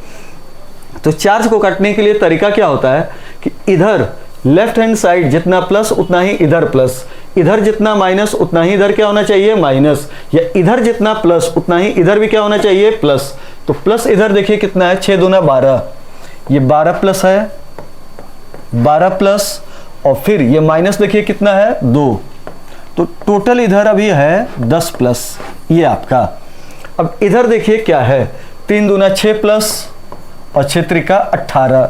S1: तो चार्ज को काटने के लिए तरीका क्या होता है कि इधर लेफ्ट हैंड साइड जितना प्लस उतना ही इधर प्लस, इधर जितना माइनस उतना ही इधर क्या होना चाहिए माइनस, या इधर जितना प्लस उतना ही इधर भी क्या होना चाहिए प्लस। तो प्लस इधर देखिए कितना है 6 दूना 12, ये 12 प्लस है 12 प्लस, और फिर ये माइनस देखिए कितना है 2, तो टोटल इधर अभी है 10 प्लस ये आपका। अब इधर देखिए क्या है 3 दूना 6 प्लस और 6 त्रिका 18,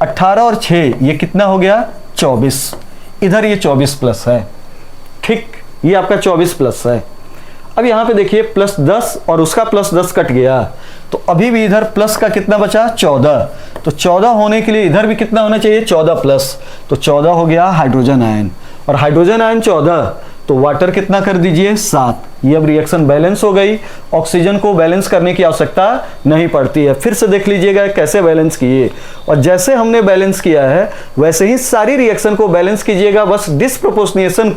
S1: 18 और 6 ये कितना हो गया 24, इधर ये 24 प्लस है, ठीक, ये आपका 24 प्लस है। अब यहाँ पे देखिए +10 और उसका +10 कट गया, तो अभी भी इधर प्लस का कितना बचा 14, तो 14 होने के लिए इधर भी कितना होना चाहिए 14 प्लस, तो 14 हो गया हाइड्रोजन आयन, और हाइड्रोजन आयन 14, तो वाटर कितना कर दीजिए 7। ये अब रिएक्शन बैलेंस हो गई, ऑक्सीजन को बैलेंस करने की आवश्यकता नहीं पड़ती है। फिर से देख लीजिएगा कैसे बैलेंस किए, और जैसे हमने बैलेंस किया है वैसे ही सारी रिएक्शन को बैलेंस कीजिएगा। बस डिस्प्रोपोर्शनेशन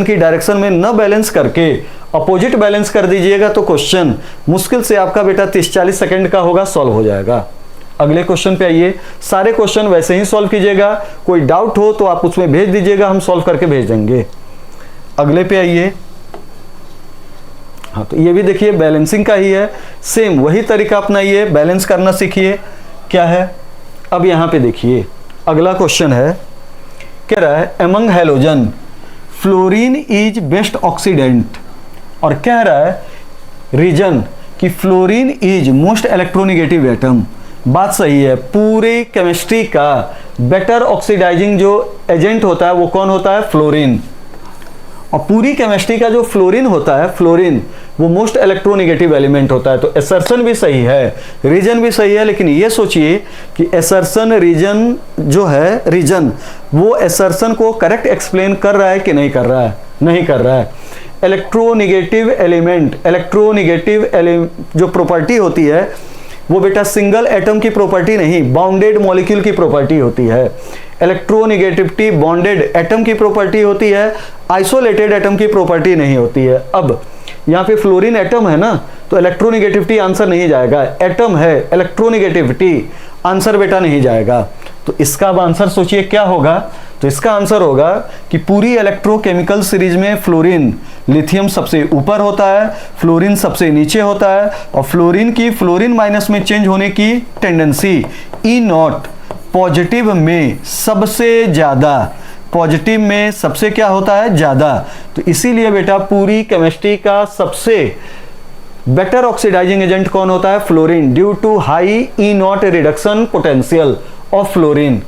S1: की डायरेक्शन में न बैलेंस करके अपोजिट बैलेंस कर दीजिएगा, तो क्वेश्चन मुश्किल से आपका बेटा 30-40 सेकेंड का होगा, सॉल्व हो जाएगा। अगले क्वेश्चन पे आइए, सारे क्वेश्चन वैसे ही सॉल्व कीजिएगा, कोई डाउट हो तो आप उसमें भेज दीजिएगा, हम सॉल्व करके भेज देंगे। अगले पे आइए, हाँ तो ये भी देखिए बैलेंसिंग का ही है, सेम वही तरीका अपनाइए, बैलेंस करना सीखिए। क्या है अब यहाँ पे देखिए अगला क्वेश्चन है, कह रहा है among halogen fluorine is best oxidant, और कह रहा है रीजन कि fluorine is most electronegative atom. बात सही है, पूरे केमिस्ट्री का बेटर ऑक्सीडाइजिंग जो एजेंट होता है वो कौन होता है फ्लोरीन, और पूरी केमिस्ट्री का जो फ्लोरीन होता है, फ्लोरीन वो मोस्ट इलेक्ट्रोनिगेटिव एलिमेंट होता है। तो एसर्शन भी सही है, रीजन भी सही है, लेकिन ये सोचिए कि एसर्शन रीजन जो है, रीजन वो एसर्शन को करेक्ट एक्सप्लेन कर रहा है कि नहीं कर रहा है, नहीं कर रहा है। इलेक्ट्रोनिगेटिव एलिमेंट, जो प्रॉपर्टी होती है वो बेटा सिंगल एटम की प्रॉपर्टी नहीं, बाउंडेड मॉलिक्यूल की प्रॉपर्टी होती है। इलेक्ट्रोनिगेटिविटी बॉन्डेड एटम की प्रॉपर्टी होती है, आइसोलेटेड एटम की प्रॉपर्टी नहीं होती है। अब यहाँ पे फ्लोरीन एटम है ना, तो इलेक्ट्रोनिगेटिविटी आंसर नहीं जाएगा, एटम है इलेक्ट्रोनिगेटिविटी आंसर बेटा नहीं जाएगा। तो इसका अब आंसर सोचिए क्या होगा, तो इसका आंसर होगा कि पूरी इलेक्ट्रोकेमिकल सीरीज में फ्लोरीन, लिथियम सबसे ऊपर होता है, फ्लोरीन सबसे नीचे होता है, और फ्लोरीन की फ्लोरीन माइनस में चेंज होने की टेंडेंसी E0 पॉजिटिव में सबसे ज्यादा, पॉजिटिव में सबसे क्या होता है ज्यादा। तो इसीलिए बेटा पूरी केमिस्ट्री का सबसे बेटर ऑक्सीडाइजिंग एजेंट कौन होता है fluorine, due to high E0 reduction potential of fluorine.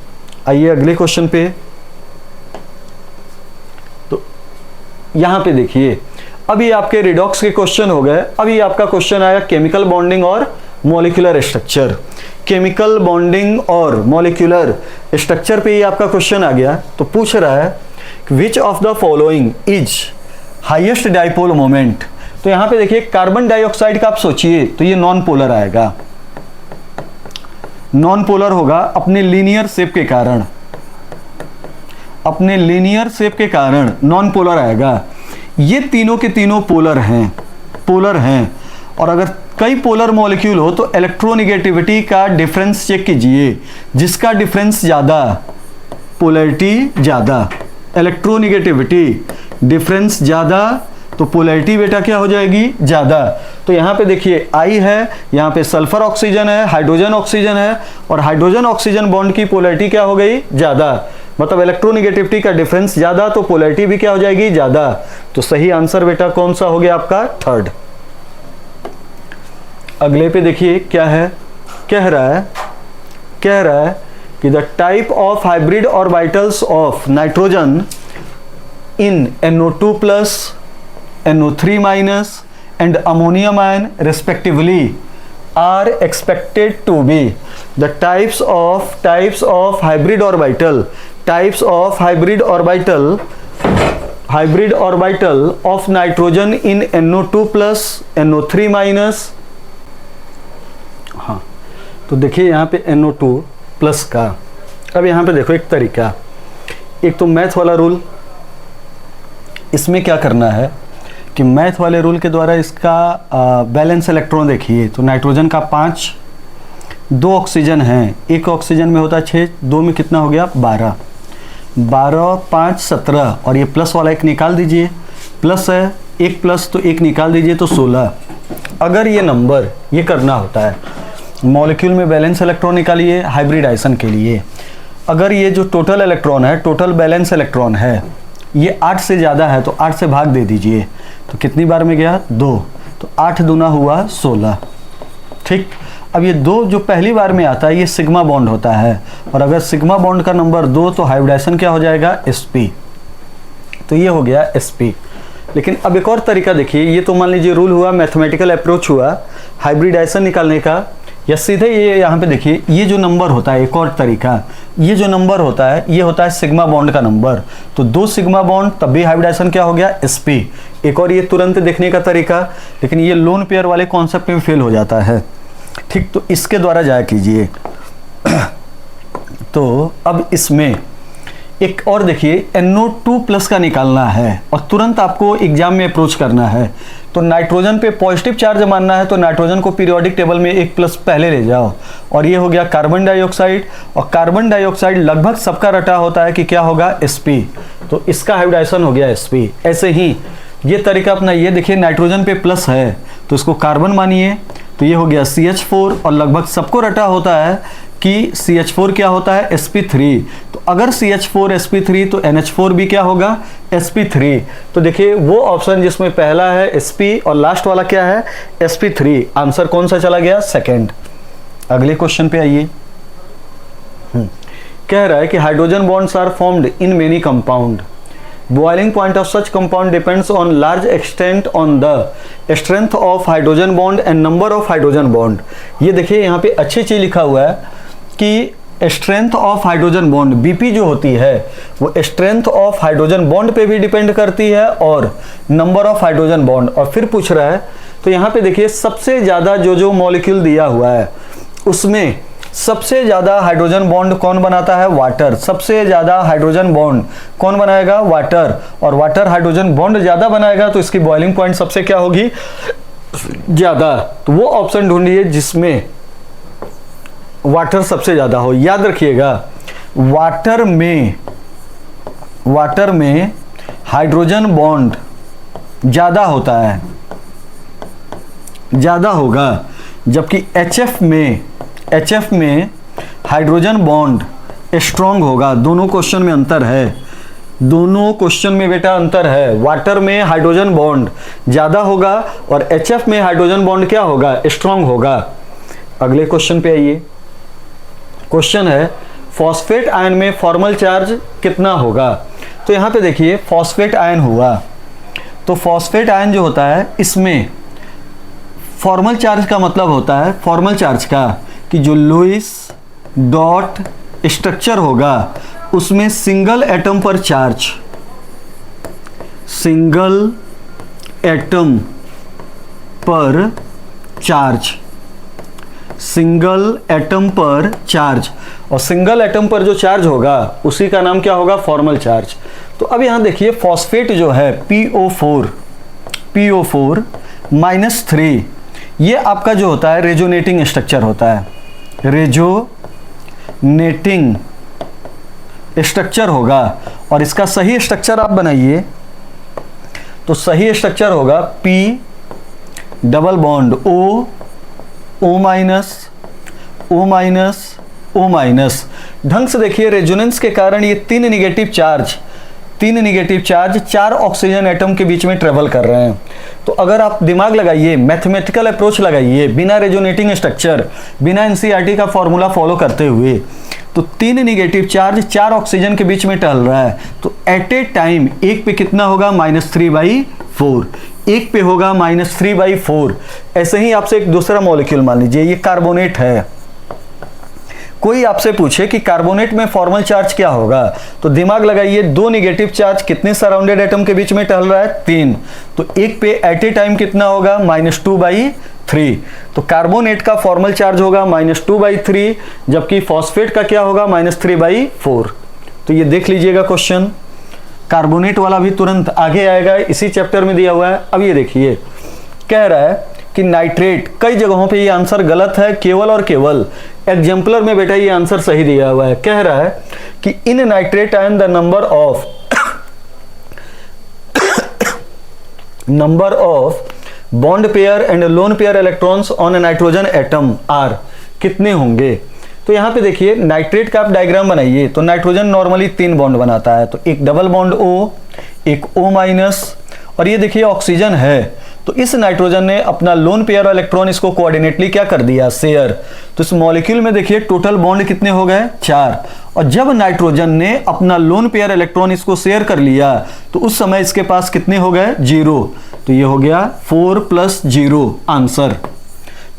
S1: आइए अगले क्वेश्चन पे, तो यहां पे देखिए अभी आपके रिडॉक्स के क्वेश्चन हो गए, अभी आपका क्वेश्चन आया केमिकल बॉन्डिंग और मॉलिक्यूलर स्ट्रक्चर। केमिकल बॉन्डिंग और मॉलिक्यूलर स्ट्रक्चर पे ही आपका क्वेश्चन आ गया। तो पूछ रहा है which of the following is highest dipole moment. तो यहां पे देखिए कार्बन डाइऑक्साइड का आप सोचिए तो ये नॉन पोलर आएगा, नॉन पोलर होगा अपने लीनियर शेप के कारण, अपने लीनियर शेप के कारण नॉन पोलर आएगा। ये तीनों के तीनों पोलर हैं, पोलर हैं, और अगर कई पोलर मॉलिक्यूल हो तो इलेक्ट्रोनिगेटिविटी का डिफरेंस चेक कीजिए, जिसका डिफरेंस ज़्यादा, पोलैरिटी ज़्यादा, इलेक्ट्रोनिगेटिविटी डिफरेंस ज़्यादा तो पोलैरिटी बेटा क्या हो जाएगी, ज़्यादा। तो यहाँ पे देखिए I है, यहाँ पे सल्फर ऑक्सीजन है, हाइड्रोजन ऑक्सीजन है, और हाइड्रोजन ऑक्सीजन बॉन्ड की पोलैरिटी क्या हो गई, ज़्यादा। मतलब इलेक्ट्रोनेगेटिविटी का डिफरेंस ज़्यादा तो पोलैरिटी भी क्या हो जाएगी, ज़्यादा। तो सही आंसर बेटा कौन सा हो गया आपका, थर्ड। अगले पे देखिए क्या है, कह रहा है कि the type of hybrid orbitals of nitrogen in NO2 plus, NO3 minus and ammonium ion respectively are expected to be the types of hybrid orbital of nitrogen in NO2 plus, NO3 minus। हाँ, तो देखिए यहाँ पे NO2 plus का, अब यहाँ पे देखो एक तरीका, एक तो मैथ वाला रूल, इसमें क्या करना है कि मैथ वाले रूल के द्वारा इसका बैलेंस इलेक्ट्रॉन देखिए, तो नाइट्रोजन का 5, 2 ऑक्सीजन हैं, एक ऑक्सीजन में होता है 6, 2 में कितना हो गया 12, 12 5 17, और ये प्लस वाला एक निकाल दीजिए, प्लस है, एक प्लस तो एक निकाल दीजिए तो 16। अगर ये नंबर ये करना होता है, मॉलिक्यूल में बैलेंस इलेक्ट्रॉन निकालिए हाइब्रिडाइजेशन के लिए, अगर ये जो टोटल इलेक्ट्रॉन है, टोटल बैलेंस इलेक्ट्रॉन है, ये 8 से ज़्यादा है तो 8 से भाग दे दीजिए, तो कितनी बार में गया 2, तो 8 दूना हुआ 16। ठीक, अब ये 2 जो पहली बार में आता है ये सिग्मा बॉन्ड होता है, और अगर सिग्मा बॉन्ड का नंबर 2 तो हाइब्रिडाइजेशन क्या हो जाएगा, sp। तो ये हो गया sp। लेकिन अब एक और तरीका देखिए, ये तो मान लीजिए रूल हुआ, मैथमेटिकल अप्रोच हुआ हाइब्रिडाइजेशन निकालने का, या सीधे ये यहाँ पे देखिए, ये जो नंबर होता है, एक और तरीका, ये जो नंबर होता है ये होता है सिग्मा बॉन्ड का नंबर, तो 2 सिग्मा बॉन्ड तब भी हाइब्रिडाइजेशन क्या हो गया, sp। एक और ये तुरंत देखने का तरीका, लेकिन ये लोन पेयर वाले कॉन्सेप्ट में फेल हो जाता है। ठीक, तो इसके द्वारा जाया कीजिए। तो अब इसमें एक और देखिए, NO2 प्लस का निकालना है और तुरंत आपको एग्जाम में अप्रोच करना है, तो नाइट्रोजन पे पॉजिटिव चार्ज मानना है, तो नाइट्रोजन को पीरियोडिक टेबल में 1 प्लस पहले ले जाओ, और ये हो गया कार्बन डाइऑक्साइड, और कार्बन डाइऑक्साइड लगभग सबका रटा होता है कि क्या होगा, sp। तो इसका हाइब्रिडाइजेशन हो गया sp। ऐसे ही ये तरीका अपना, ये देखिए नाइट्रोजन पे प्लस है तो इसको कार्बन मानिए, तो ये हो गया CH4, और लगभग सबको रटा होता है कि CH4 क्या होता है, sp3। तो अगर CH4 sp3 तो NH4 भी क्या होगा, sp3। तो देखिए वो ऑप्शन जिसमें पहला है sp और लास्ट वाला क्या है, sp3, आंसर कौन सा चला गया, सेकंड। अगले क्वेश्चन पे आइए। कह रहा है कि hydrogen bonds are formed in many compound, boiling point of such compound depends on large extent on the strength of hydrogen bond and number of hydrogen bond। ये देखिए यहाँ पे अच्छी चीज लिखा हुआ है कि strength of hydrogen bond, BP जो होती है वो स्ट्रेंथ ऑफ हाइड्रोजन बॉन्ड पे भी डिपेंड करती है और नंबर ऑफ हाइड्रोजन बॉन्ड। और फिर पूछ रहा है, तो यहाँ पे देखिए सबसे ज़्यादा जो मॉलिक्यूल दिया हुआ है उसमें सबसे ज़्यादा हाइड्रोजन बॉन्ड कौन बनाता है, वाटर। सबसे ज़्यादा हाइड्रोजन बॉन्ड कौन बनाएगा, वाटर। और वाटर हाइड्रोजन बॉन्ड ज़्यादा बनाएगा तो इसकी बॉइलिंग पॉइंट सबसे क्या होगी, ज़्यादा। तो वो ऑप्शन ढूंढिए जिसमें वाटर सबसे ज़्यादा हो। याद रखिएगा, वाटर में हाइड्रोजन बॉन्ड ज़्यादा होता है, ज़्यादा होगा, जबकि HF में हाइड्रोजन बॉन्ड स्ट्रॉन्ग होगा। दोनों क्वेश्चन में अंतर है, दोनों क्वेश्चन में बेटा अंतर है। वाटर में हाइड्रोजन बॉन्ड ज़्यादा होगा और HF में हाइड्रोजन बॉन्ड क्या होगा, स्ट्रॉन्ग होगा। अगले क्वेश्चन पे आइए। क्वेश्चन है फॉस्फेट आयन में फॉर्मल चार्ज कितना होगा। तो यहाँ पे देखिए फॉस्फेट आयन हुआ, तो फॉस्फेट आयन जो होता है इसमें फॉर्मल चार्ज का मतलब होता है, फॉर्मल चार्ज का, कि जो लुईस डॉट स्ट्रक्चर होगा उसमें सिंगल एटम पर चार्ज, सिंगल एटम पर चार्ज, सिंगल एटम पर चार्ज, और सिंगल एटम पर जो चार्ज होगा उसी का नाम क्या होगा, फॉर्मल चार्ज। तो अब यहां देखिए फॉस्फेट जो है PO4 -3, ये आपका जो होता है रेजोनेटिंग स्ट्रक्चर होता है, रेजोनेटिंग स्ट्रक्चर होगा। और इसका सही स्ट्रक्चर आप बनाइए, तो सही स्ट्रक्चर होगा P double bond O minus O minus O minus. ढंग से देखिए, रेजोनेंस के कारण ये तीन निगेटिव चार्ज 4 ऑक्सीजन एटम के बीच में ट्रेवल कर रहे हैं। तो अगर आप दिमाग लगाइए, मैथमेटिकल अप्रोच लगाइए, बिना रेजोनेटिंग स्ट्रक्चर, बिना एनसीईआरटी का फॉर्मूला फॉलो करते हुए, तो 3 निगेटिव चार्ज 4 ऑक्सीजन के बीच में टहल रहा है। तो एट ए टाइम एक पे कितना होगा -3/4, एक पे होगा -3/4। ऐसे ही आपसे एक दूसरा मॉलिक्यूल मान लीजिए, ये कार्बोनेट है। कोई आपसे पूछे कि कार्बोनेट में फॉर्मल चार्ज क्या होगा, तो दिमाग लगाइए, 2 निगेटिव चार्ज कितने सराउंडेड एटम के बीच में टहल रहा है 3, तो एक पे एट ए टाइम कितना होगा -2/3। तो कार्बोनेट का फॉर्मल चार्ज होगा -2/3, जबकि फॉस्फेट का क्या होगा -3/4। तो ये देख लीजिएगा क्वेश्चन, कार्बोनेट वाला भी तुरंत आगे आएगा, इसी चैप्टर में दिया हुआ है। अब ये देखिए, कह रहा है कि नाइट्रेट, कई जगहों पे ये आंसर गलत है, केवल और केवल एग्जाम्पलर में बेटा ये आंसर सही दिया हुआ है। कह रहा है कि in nitrate ion the number of bond pair and lone pair electrons on a nitrogen atom are, कितने होंगे। तो यहां पे देखिए, नाइट्रेट का आप डायग्राम बनाइए, तो नाइट्रोजन नॉर्मली 3 बॉन्ड बनाता है, तो एक डबल बॉन्ड O, एक O माइनस, और ये देखिए ऑक्सीजन है। तो इस नाइट्रोजन ने अपना लोन पेयर इलेक्ट्रॉन इसको कोऑर्डिनेटली क्या कर दिया, शेयर। तो इस मॉलिक्यूल में देखिए टोटल बॉन्ड कितने हो गए 4, और जब नाइट्रोजन ने अपना लोन पेयर इलेक्ट्रॉन इसको शेयर कर लिया, तो उस समय इसके पास कितने हो गए 0। तो ये हो गया 4 + 0 आंसर।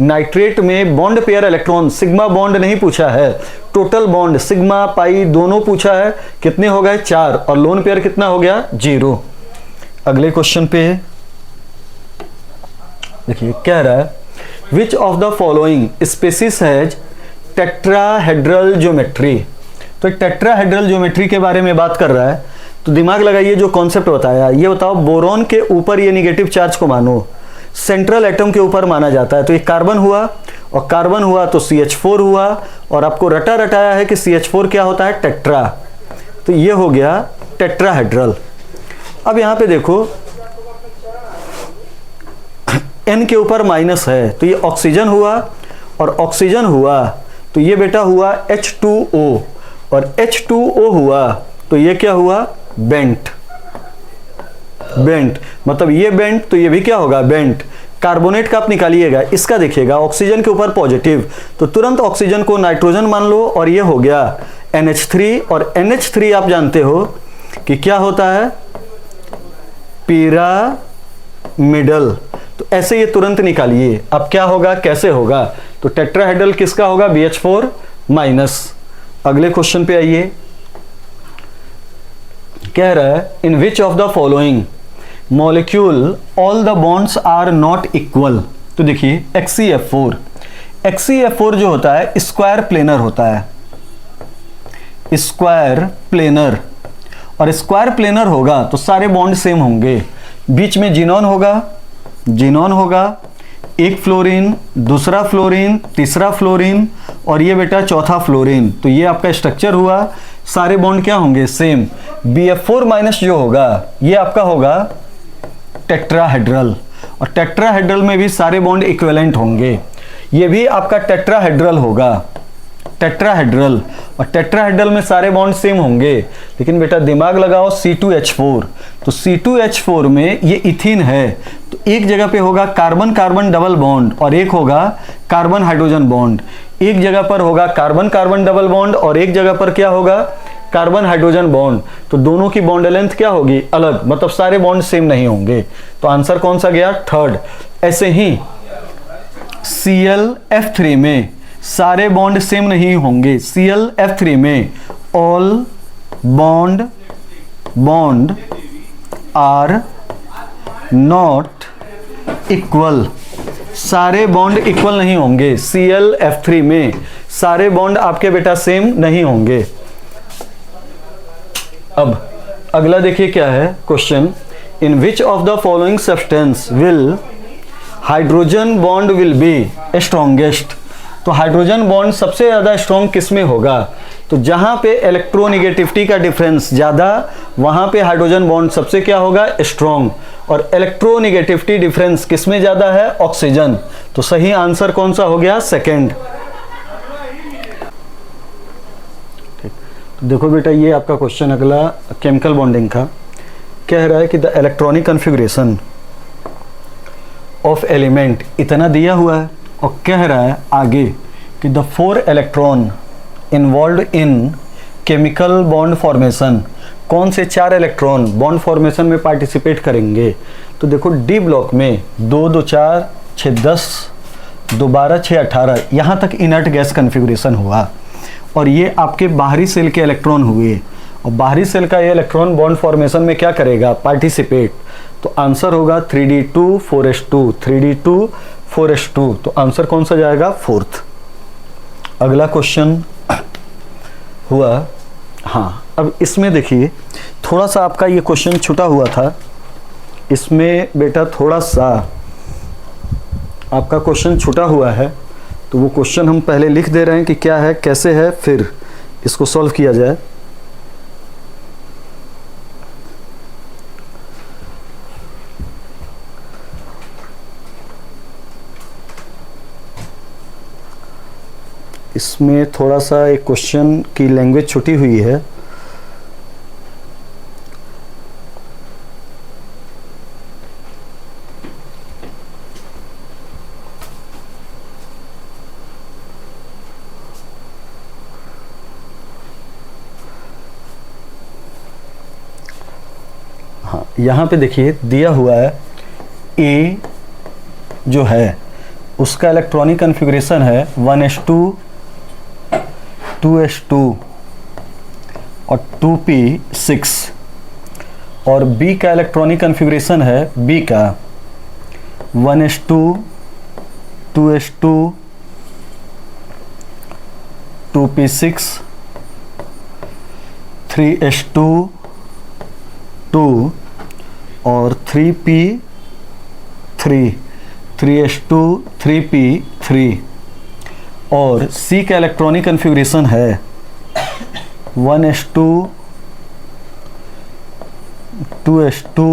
S1: नाइट्रेट में bond pair electron, sigma bond नहीं पूछा है, टोटल बॉन्ड सिग्मा पाई दोनों पूछा है, कितने हो गए 4, और लोन पेयर कितना हो गया 0। अगले क्वेश्चन पे देखिए, कह रहा है which of the following species has tetrahedral geometry. तो टेट्राहेड्रल ज्योमेट्री के बारे में बात कर रहा है। तो दिमाग लगाइए, जो कॉन्सेप्ट बताया, ये बताओ, बोरॉन के ऊपर ये निगेटिव चार्ज को मानो, सेंट्रल एटम के ऊपर माना जाता है। तो ये कार्बन हुआ, और कार्बन हुआ तो CH4 हुआ, और आपको रटा रटाया है कि CH4 क्या होता है टेट्रा। तो ये हो गया टेट्राहेड्रल। अब यहां पे देखो, N के ऊपर माइनस है, तो ये ऑक्सीजन हुआ, और ऑक्सीजन हुआ तो ये बेटा हुआ H2O, और H2O हुआ तो ये क्या हुआ बेंट। मतलब ये बेंट, तो ये भी क्या होगा बेंट। कार्बोनेट का आप निकालिएगा, इसका देखिएगा ऑक्सीजन के ऊपर पॉजिटिव, तो तुरंत ऑक्सीजन को नाइट्रोजन मान लो, और ये हो गया NH3, और NH3 आप जानते हो कि क्या होता है पिरामिडल। तो ऐसे ये तुरंत निकालिए। अब क्या होगा, कैसे होगा, तो टेट्राहेड्रल किसका होगा BH4 माइनस। अगले क्वेश्चन पे आइए, कह रहा है in which of the following molecule all the bonds are not equal. तो देखिए HCF4 जो होता है स्क्वायर प्लेनर होता है, स्क्वायर प्लेनर, और स्क्वायर प्लेनर होगा तो सारे बॉन्ड सेम होंगे। बीच में जिनॉन होगा, एक फ्लोरीन, दूसरा फ्लोरीन, तीसरा फ्लोरीन, और ये बेटा चौथा फ्लोरीन। तो ये आपका स्ट्रक्चर हुआ, सारे बॉन्ड क्या होंगे सेम। BF4 माइनस जो होगा ये आपका होगा टेट्राहेड्रल, और टेट्राहेड्रल में भी सारे बॉन्ड इक्विवेलेंट होंगे। ये भी आपका टेट्राहेड्रल होगा, टेट्राहेड्रल, और टेट्राहेड्रल में सारे बॉन्ड सेम होंगे। लेकिन बेटा दिमाग लगाओ, C2H4, तो C2H4 में ये इथीन है, तो एक जगह पे होगा कार्बन कार्बन डबल बॉन्ड, और एक होगा कार्बन हाइड्रोजन बॉन्ड। एक जगह पर होगा कार्बन कार्बन डबल बॉन्ड, और एक जगह पर क्या होगा कार्बन हाइड्रोजन बॉन्ड। तो दोनों की बॉन्ड लेंथ क्या होगी अलग, मतलब सारे बॉन्ड सेम नहीं होंगे। तो आंसर कौन सा गया थर्ड। ऐसे ही ClF3 में सारे बॉन्ड सेम नहीं होंगे। ClF3 में all bond are not equal, सारे बॉन्ड इक्वल नहीं होंगे। ClF3 में सारे बॉन्ड आपके बेटा सेम नहीं होंगे। अब अगला देखिए क्या है question, in which of the following substance will hydrogen bond will be strongest. तो हाइड्रोजन बॉन्ड सबसे ज़्यादा स्ट्रॉन्ग किस में होगा, तो जहाँ पे इलेक्ट्रोनिगेटिविटी का डिफरेंस ज़्यादा, वहाँ पे हाइड्रोजन बॉन्ड सबसे क्या होगा स्ट्रॉन्ग। और इलेक्ट्रोनेगेटिविटी डिफरेंस किसमें ज़्यादा है? ऑक्सीजन। तो सही आंसर कौन सा हो गया? सेकेंड। ठीक, तो देखो बेटा ये आपका क्वेश्चन अगला केमिकल बॉन्डिंग का कह रहा है कि the electronic configuration of element इतना दिया हुआ है और कह रहा है आगे कि the 4 electron involved in chemical bond formation, कौन से 4 इलेक्ट्रॉन बॉन्ड फॉर्मेशन में पार्टिसिपेट करेंगे? तो देखो डी ब्लॉक में 2 2 4 6 10 2 12 6 18 यहाँ तक इनर्ट गैस कन्फिग्रेशन हुआ और ये आपके बाहरी सेल के इलेक्ट्रॉन हुए और बाहरी सेल का ये इलेक्ट्रॉन बॉन्ड फॉर्मेशन में क्या करेगा? पार्टिसिपेट। तो आंसर होगा 3d2 4s2 3d2 4s2। तो आंसर कौन सा जाएगा? फोर्थ। अगला क्वेश्चन हुआ, हाँ अब इसमें देखिए थोड़ा सा आपका ये क्वेश्चन छूटा हुआ था, इसमें बेटा थोड़ा सा आपका क्वेश्चन छूटा हुआ है, तो वो क्वेश्चन हम पहले लिख दे रहे हैं कि क्या है, कैसे है, फिर इसको सॉल्व किया जाए। इसमें थोड़ा सा एक क्वेश्चन की लैंग्वेज छुटी हुई है। हाँ यहाँ पे देखिए दिया हुआ है ए जो है उसका इलेक्ट्रॉनिक कॉन्फ़िगरेशन है 1s2 2s2 और 2p6 और B का इलेक्ट्रॉनिक कॉन्फ़िगरेशन है B का 1s2 2s2 2p6 3s2 2 और 3p3 3s2 3p3 और C का इलेक्ट्रॉनिक कॉन्फ़िगरेशन है 1s2 2s2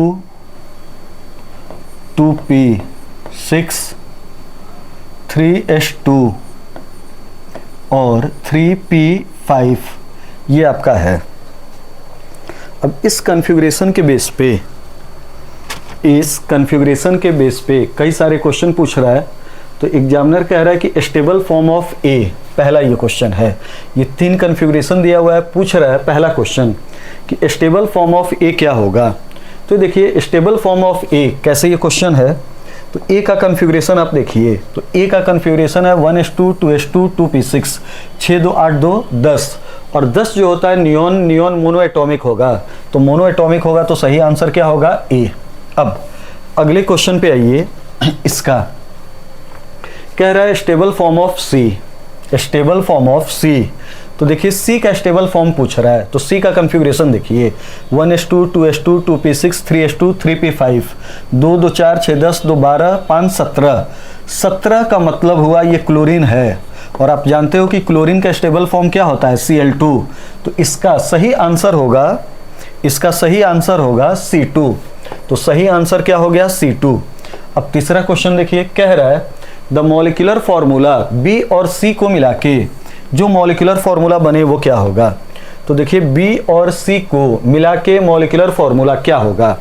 S1: 2p6 3s2 और 3p5 ये आपका है। अब इस कॉन्फ़िगरेशन के बेस पे कई सारे क्वेश्चन पूछ रहा है। तो एग्जामिनर कह रहा है कि स्टेबल फॉर्म ऑफ ए, पहला ये क्वेश्चन है, ये 3 कॉन्फ़िगरेशन दिया हुआ है, पूछ रहा है पहला क्वेश्चन कि स्टेबल फॉर्म ऑफ ए क्या होगा। तो देखिए स्टेबल फॉर्म ऑफ ए कैसे ये क्वेश्चन है, तो ए का कॉन्फ़िगरेशन आप देखिए, तो ए का कॉन्फ़िगरेशन है 1s2 2s2 2p6 6 2 8 2 10 और 10 जो होता है नियॉन मोनो एटॉमिक होगा, तो मोनो एटॉमिक होगा तो सही आंसर क्या होगा? ए। अब अगले क्वेश्चन पे आइए, इसका कह रहा है stable form of C, stable form of C. तो देखिए सी का स्टेबल फॉर्म पूछ रहा है, तो सी का कॉन्फ़िगरेशन देखिए 1s2 2s2 2p6 3s2 3p5 2 2 4 6 10 2 12 5 17 17 का मतलब हुआ ये क्लोरीन है और आप जानते हो कि क्लोरीन का स्टेबल फॉर्म क्या होता है? Cl2। तो इसका सही आंसर होगा C2। तो सही आंसर क्या हो गया? C2। अब तीसरा क्वेश्चन देखिए, कह रहा है द मॉलिक्यूलर फॉर्मूला B और C को मिला के जो मॉलिक्यूलर फॉर्मूला बने वो क्या होगा? तो देखिए B और C को मिला के मॉलिक्यूलर फॉर्मूला क्या होगा?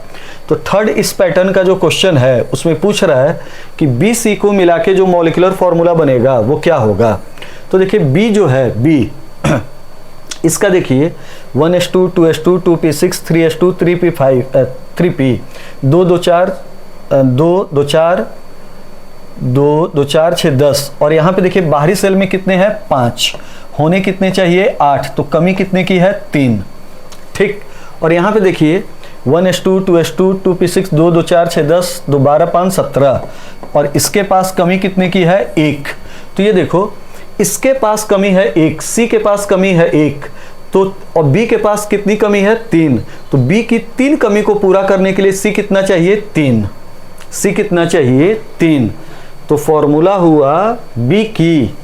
S1: तो थर्ड इस पैटर्न का जो क्वेश्चन है उसमें पूछ रहा है कि B C को मिला के जो मॉलिक्यूलर फॉर्मूला बनेगा वो क्या होगा? तो देखिए B जो है B इसका देखिए 1s2 2s2 2p6 3s2 3p5 3p 2 2 4 2 2 4 2 2 4 6 10 और यहाँ पे देखिए बाहरी सेल में कितने हैं? 5, होने कितने चाहिए? 8, तो कमी कितने की है? 3। ठीक, और यहाँ पे देखिए 1s2 2s2 2p6 2 2 4 6 10 2 12 5 17 और इसके पास कमी कितने की है? 1। तो ये देखो इसके पास कमी है 1, C के पास कमी है 1, तो और B के पास कितनी कमी है? 3। तो B की 3 कमी को पूरा करने के लिए C कितना चाहिए? 3। C कितना चाहिए? 3। तो फॉर्मूला हुआ B की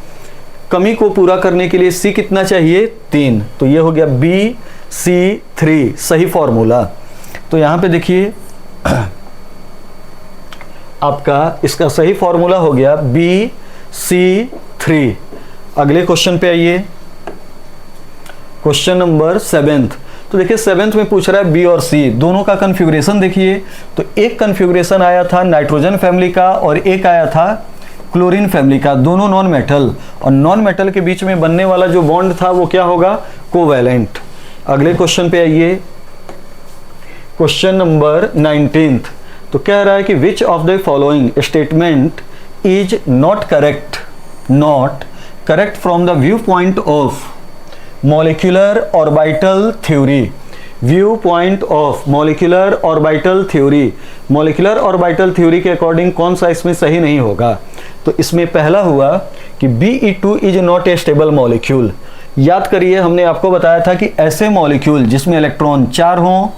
S1: कमी को पूरा करने के लिए C कितना चाहिए? 3। तो ये हो गया BC3 सही फॉर्मूला। तो यहाँ पे देखिए आपका इसका सही फॉर्मूला हो गया BC3। अगले क्वेश्चन पे आइए, क्वेश्चन नंबर 7th। तो देखिए 7th में पूछ रहा है बी और सी दोनों का कन्फिग्रेशन देखिए। तो एक कन्फिग्रेशन आया था नाइट्रोजन फैमिली का और एक आया था क्लोरीन फैमिली का, दोनों नॉन मेटल, और नॉन मेटल के बीच में बनने वाला जो बॉन्ड था वो क्या होगा, कोवैलेंट। अगले क्वेश्चन पे आइए, क्वेश्चन नंबर 19th। तो कह रहा है कि विच of the following statement is not correct from the view point of molecular orbital theory. View point of molecular orbital theory, molecular orbital theory के अकॉर्डिंग कौन सा इसमें सही नहीं होगा। तो इसमें पहला हुआ कि Be2 is not a stable molecule. याद करिए हमने आपको बताया था कि ऐसे मॉलिक्यूल जिसमें इलेक्ट्रॉन 4 हो,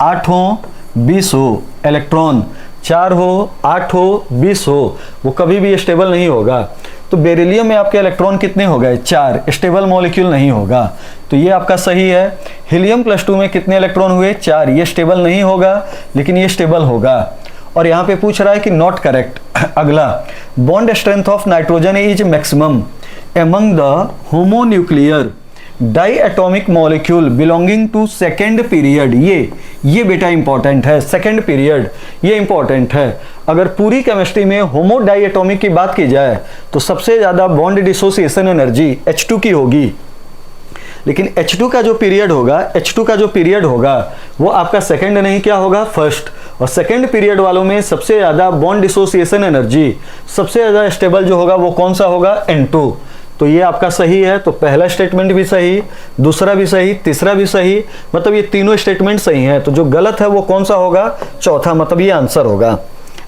S1: 8 हो, 20 हो, इलेक्ट्रॉन 4 हो, 8 हो, 20 हो, वो कभी भी स्टेबल नहीं होगा। तो बेरिलियम में आपके इलेक्ट्रॉन कितने हो गए, 4, स्टेबल मॉलिक्यूल नहीं होगा। तो ये आपका सही है। हीलियम +2 में कितने इलेक्ट्रॉन हुए, 4, ये स्टेबल नहीं होगा लेकिन ये स्टेबल होगा। और यहाँ पे पूछ रहा है कि नॉट करेक्ट। अगला, bond strength of nitrogen is maximum among the homonuclear diatomic molecule belonging to second period. ये बेटा इंपॉर्टेंट है, सेकेंड पीरियड ये इंपॉर्टेंट है। अगर पूरी केमिस्ट्री में होमो डाइएटॉमिक की बात की जाए तो सबसे ज्यादा बॉन्ड डिसोसिएशन एनर्जी H2 की होगी, लेकिन H2 का जो पीरियड होगा वो आपका सेकेंड नहीं क्या होगा, फर्स्ट। और सेकेंड पीरियड वालों में सबसे ज्यादा बॉन्ड डिसोसिएशन एनर्जी, सबसे ज्यादा स्टेबल जो होगा वो कौन सा होगा, N2। तो ये आपका सही है। तो पहला स्टेटमेंट भी सही, दूसरा भी सही, तीसरा भी सही, मतलब ये तीनों स्टेटमेंट सही हैं। तो जो गलत है वो कौन सा होगा, चौथा, मतलब ये आंसर होगा।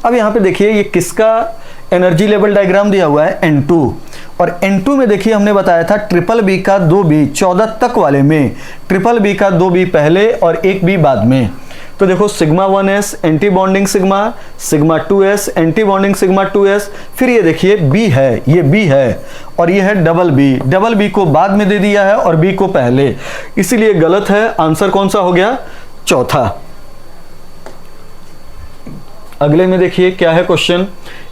S1: अब यहाँ पे देखिए ये किसका एनर्जी लेवल डायग्राम दिया हुआ है, N2। और N2 में देखिए हमने बताया था BBB का 2B 14 तक वाले में, BBB का 2B पहले और 1B बाद में। तो देखो σ1s anti bonding sigma, σ2s anti bonding sigma 2s, फिर ये देखिए B है, ये B है, और ये है डबल बी को बाद में दे दिया है और B को पहले, इसीलिए गलत है। आंसर कौन सा हो गया, चौथा। अगले में देखिए क्या है question,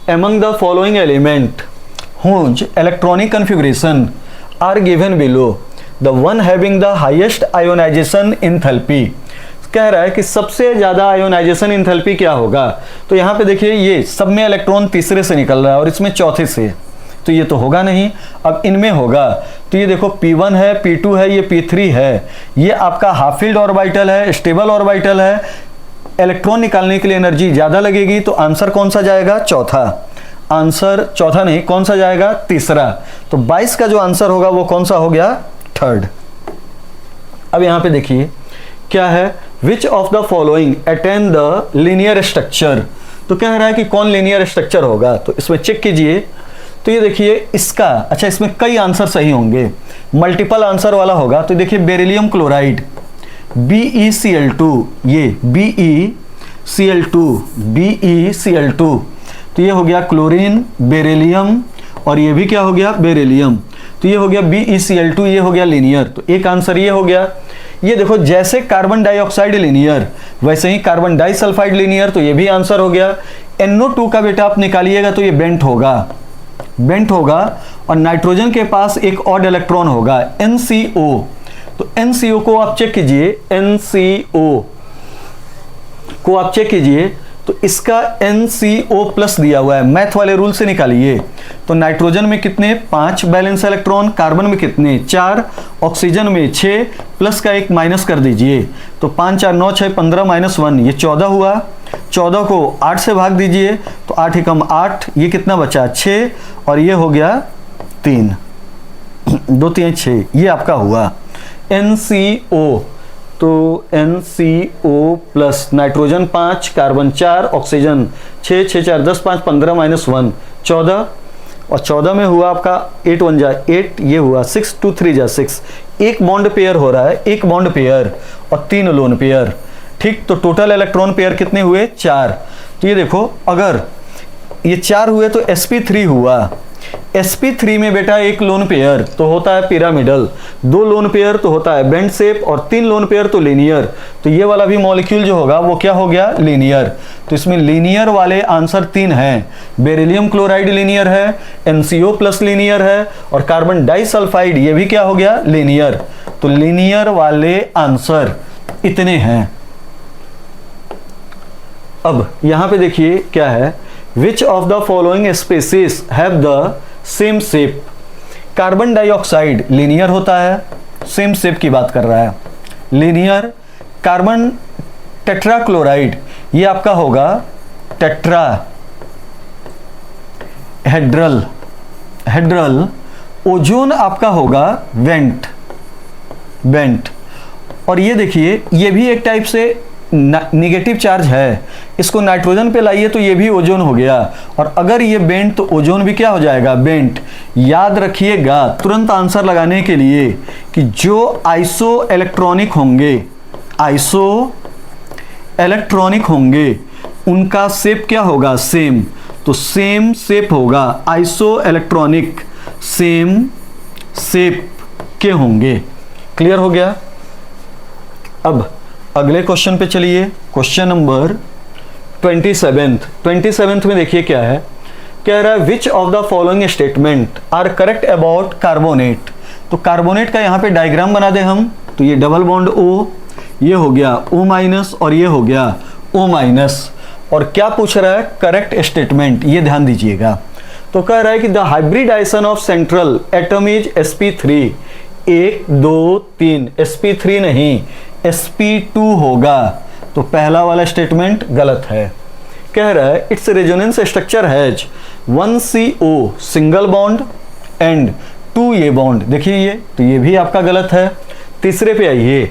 S1: among the following element whose electronic configuration are given below, the one having the highest ionization enthalpy। कह रहा है कि सबसे ज्यादा आयोनाइजेशन इंथैल्पी क्या होगा। तो यहाँ पे देखिए ये सब में इलेक्ट्रॉन तीसरे से निकल रहा है और इसमें चौथे से, तो ये तो होगा नहीं। अब इनमें होगा, तो ये देखो P1 है, P2 है, ये P3 है, ये आपका हाफ फील्ड ऑर्बिटल है, स्टेबल ऑर्बिटल है, इलेक्ट्रॉन निकालने के लिए एनर्जी ज्यादा लगेगी। तो आंसर कौन सा जाएगा, चौथा। आंसर चौथा नहीं, कौन सा जाएगा, तीसरा। तो 22 का जो आंसर होगा वो कौन सा हो गया, थर्ड। अब यहां पे देखिए क्या है, which of the following attain the linear structure. तो कह रहा है कि कौन लीनियर स्ट्रक्चर होगा, तो इसमें चेक कीजिए। तो ये देखिए इसका, अच्छा इसमें कई आंसर सही होंगे, मल्टीपल आंसर वाला होगा। तो देखिए बेरिलियम क्लोराइड BeCl2, ये BeCl2, तो ये हो गया क्लोरीन, बेरिलियम, और ये भी क्या हो गया, बेरिलियम। तो ये हो गया BeCl2, ये हो गया लीनियर। तो एक आंसर ये हो गया। ये देखो जैसे कार्बन डाइऑक्साइड लीनियर वैसे ही कार्बन डाइसल्फाइड लीनियर, तो ये भी आंसर हो गया। NO2 का बेटा आप निकालिएगा तो ये बेंट होगा, और नाइट्रोजन के पास एक ऑड इलेक्ट्रॉन होगा NCO। तो NCO को आप चेक कीजिए, NCO को आप चेक कीजिए, तो इसका NCO+ दिया हुआ है, मैथ वाले रूल से निकालिए। तो नाइट्रोजन में कितने, 5 बैलेंस इलेक्ट्रॉन, कार्बन में कितने, 4, ऑक्सीजन में 6, प्लस का 1 माइनस कर दीजिए। तो 5 4 9 6 15 -1, ये 14 हुआ। 14 को 8 से भाग दीजिए, तो 8 एकम 8, ये कितना बचा, 6, और ये हो गया 3, 2 3 6, ये आपका हुआ NCO। तो NCO+ नाइट्रोजन 5, कार्बन 4, ऑक्सीजन 6, 6 4 10 5 15 -1 14, और 14 में हुआ आपका 8 1 जा 8, ये हुआ 6 2 3 जा 6, एक बॉन्ड पेयर हो रहा है, एक बॉन्ड पेयर और 3 लोन पेयर। ठीक, तो टोटल इलेक्ट्रॉन पेयर कितने हुए, 4। तो ये देखो अगर ये 4 हुए तो sp3 हुआ, sp3 में बेटा एक लोन पेयर तो होता है पिरामिडल, 2 लोन पेयर तो होता है बेंड शेप और 3 लोन पेयर तो लीनियर। तो ये वाला भी मॉलिक्यूल जो होगा वो क्या हो गया, लीनियर। तो इसमें लीनियर वाले आंसर 3 हैं, बेरिलियम क्लोराइड लीनियर है, NCO प्लस लीनियर है और कार्बन डाइसल्फाइड ये भी क्या हो गया, लीनियर। तो लीनियर वाले आंसर इतने हैं। अब यहां पे देखिए क्या है, which of the following species have the same shape. Carbon dioxide linear होता है, सेम शेप की बात कर रहा है, लीनियर। कार्बन टेट्राक्लोराइड ये आपका होगा टेट्रा हेड्रल। ओजोन आपका होगा वेंट। और ये देखिए ये भी एक टाइप से निगेटिव चार्ज है, इसको नाइट्रोजन पे लाइए तो ये भी ओजोन हो गया, और अगर ये बेंट तो ओजोन भी क्या हो जाएगा, बेंट। याद रखिएगा तुरंत आंसर लगाने के लिए कि जो आइसो इलेक्ट्रॉनिक होंगे उनका शेप क्या होगा, सेम। तो सेम शेप होगा, आइसो इलेक्ट्रॉनिक सेम शेप के होंगे। क्लियर हो गया। अब अगले क्वेश्चन पे चलिए, क्वेश्चन नंबर 27 में देखिए क्या है, कह रहा है which of the following statement are correct about carbonate. तो कार्बोनेट का यहाँ पे डायग्राम बना दे हम, तो ये डबल बॉन्ड O, ये हो गया O- और ये हो गया O-। और क्या पूछ रहा है, करेक्ट स्टेटमेंट, ये ध्यान दीजिएगा। तो कह रहा है कि the hybridization of central atom is sp3। 1 2 3 sp3 नहीं, sp2 होगा। तो पहला वाला स्टेटमेंट गलत है। कह रहा है it's resonance structure has 1CO single bond and 2A bond. देखिए ये, तो ये भी आपका गलत है। तीसरे पे आइए,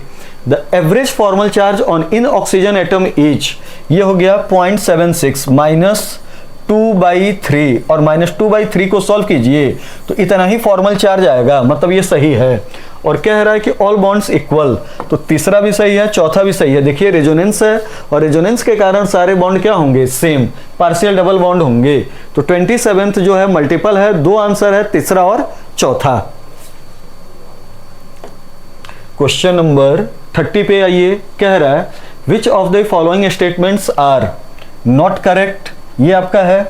S1: the average formal charge on in oxygen atom is, ये हो गया 0.76 -2/3, और -2/3 को सॉल्व कीजिए तो इतना ही फॉर्मल चार्ज आएगा, मतलब ये सही है। और कह रहा है कि ऑल बॉन्ड्स इक्वल, तो तीसरा भी सही है, चौथा भी सही है। देखिए रेजोनेंस है और रेजोनेंस के कारण सारे बॉन्ड क्या होंगे, सेम, पार्शियल डबल बॉन्ड होंगे। तो 27 जो है मल्टीपल है, 2 आंसर है, तीसरा और चौथा। क्वेश्चन नंबर 30 पे आइए, कह रहा है which of the following statements are not correct. ये आपका है,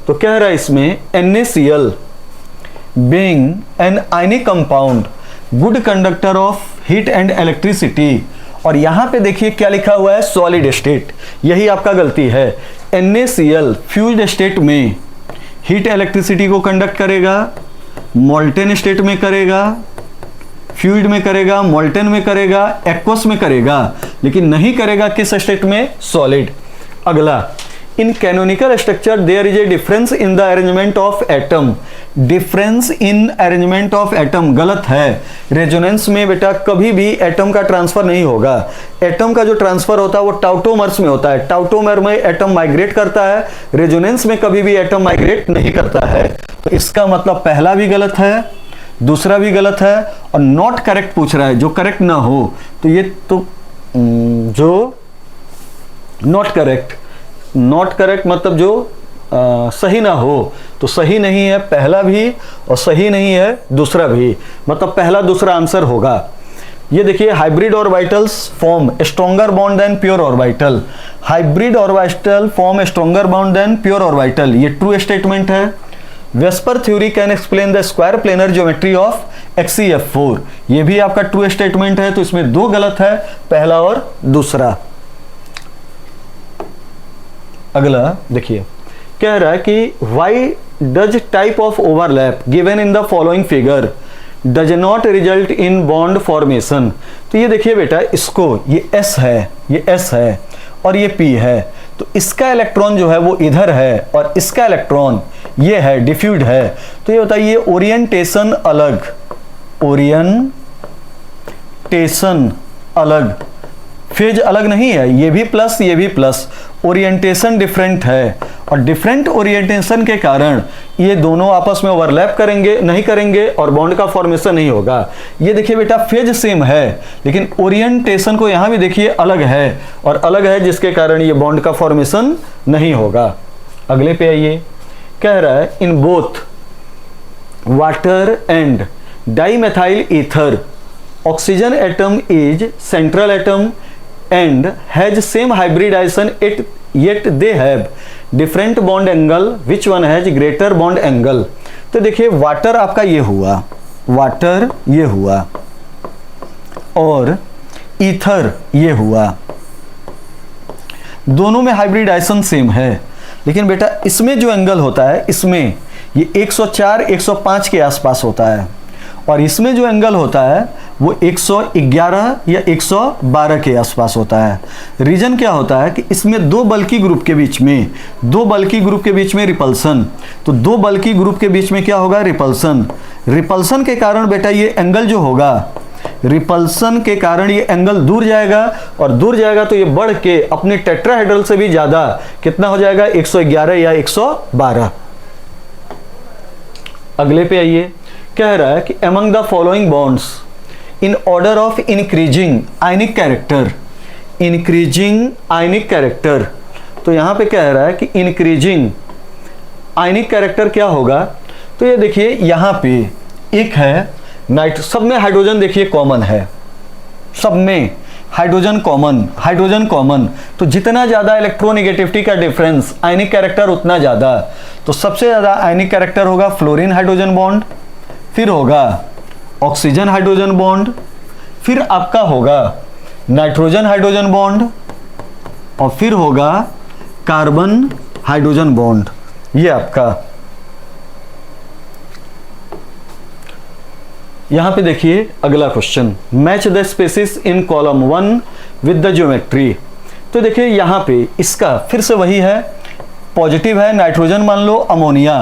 S1: तो कह रहा है इसमें NaCl being an ionic compound, good conductor of heat and electricity. और यहां पे देखिए क्या लिखा हुआ है, सॉलिड स्टेट, यही आपका गलती है। NaCl फ्यूज्ड स्टेट में हीट इलेक्ट्रिसिटी को कंडक्ट करेगा, मोल्टेन स्टेट में करेगा, फ्यूइड में करेगा, मोल्टेन में करेगा, एक्वस में करेगा, लेकिन नहीं करेगा किस स्टेट में, सॉलिड। अगला, in canonical structure there is a difference in the arrangement of atom. Difference in arrangement of atom गलत है। रेजोनेंस में बेटा कभी भी एटम का ट्रांसफर नहीं होगा। एटम का जो ट्रांसफर होता है वो टाउटोमर्स में होता है, टाउटोमर में एटम माइग्रेट करता है, रेजोनेंस में कभी भी एटम माइग्रेट नहीं करता है। तो इसका मतलब पहला भी गलत है, दूसरा भी गलत है, और नॉट करेक्ट पूछ रहा है, जो करेक्ट ना हो। तो ये तो जो नॉट करेक्ट मतलब जो सही ना हो, तो सही नहीं है पहला भी और सही नहीं है दूसरा भी, मतलब पहला दूसरा आंसर होगा। ये देखिए hybrid orbitals form stronger bond than pure orbital. Hybrid orbital form stronger bond than pure orbital, ये ट्रू स्टेटमेंट है। VSEPR theory can explain the square planar geometry of XeF4, ये भी आपका ट्रू स्टेटमेंट है। तो इसमें 2 गलत है, पहला और दूसरा। अगला देखिए, कह रहा है कि why does type of overlap given in the following figure does not result in bond formation. तो ये देखिए बेटा, इसको ये S है, ये S है और ये P है, तो इसका इलेक्ट्रॉन जो है वो इधर है और इसका इलेक्ट्रॉन ये है, डिफ्यूज है। तो ये बताइए ओरिएंटेशन अलग, फेज अलग नहीं है, ये भी प्लस ये भी प्लस, ओरिएंटेशन डिफरेंट है, और डिफरेंट ओरिएंटेशन के कारण ये दोनों आपस में ओवरलैप नहीं करेंगे और बॉन्ड का फॉर्मेशन नहीं होगा। ये देखिए बेटा, फेज सेम है लेकिन ओरिएंटेशन को यहां भी देखिए अलग है, और अलग है जिसके कारण ये बॉन्ड का फॉर्मेशन नहीं होगा। अगले पे आइए, कह रहा है in both water and dimethyl ether, oxygen atom is central atom and has same hybridization yet they have different bond angle, which one has greater bond angle? तो देखिए वाटर आपका ये हुआ, वाटर ये हुआ और ईथर ये हुआ, दोनों में हाइब्रिडाइजेशन सेम है, लेकिन बेटा इसमें जो एंगल होता है इसमें ये 104 105 के आसपास होता है और इसमें जो एंगल होता है वो 111 या 112 के आसपास होता है। रीजन क्या होता है कि इसमें दो बल्की ग्रुप के बीच में रिपल्सन, तो दो बल्की ग्रुप के बीच में क्या होगा, रिपल्सन के कारण बेटा ये एंगल जो होगा, रिपल्सन के कारण ये एंगल दूर जाएगा और दूर जाएगा तो ये बढ़ के अपने टेट्राहेड्रल से भी ज्यादा कितना हो जाएगा, 111 या 112। अगले पे आइए, कह रहा है कि among the following bonds in order of increasing ionic character, तो यहां पे कह रहा है कि increasing ionic character क्या होगा, तो ये देखिए यहां पे एक है सब में हाइड्रोजन देखिए कॉमन है, सब में हाइड्रोजन कॉमन, तो जितना ज्यादा इलेक्ट्रोनेगेटिविटी का डिफरेंस आयनिक कैरेक्टर उतना ज्यादा, तो सबसे ज्यादा आयनिक कैरेक्टर होगा फ्लोरीन हाइड्रोजन बॉन्ड, फिर होगा ऑक्सीजन हाइड्रोजन बॉन्ड, फिर आपका होगा नाइट्रोजन हाइड्रोजन बॉन्ड और फिर होगा कार्बन हाइड्रोजन बॉन्ड। ये आपका यहां पे देखिए अगला question, match the species in column 1 with the geometry. तो देखिए यहां पे इसका फिर से वही है, पॉजिटिव है नाइट्रोजन मान लो अमोनिया,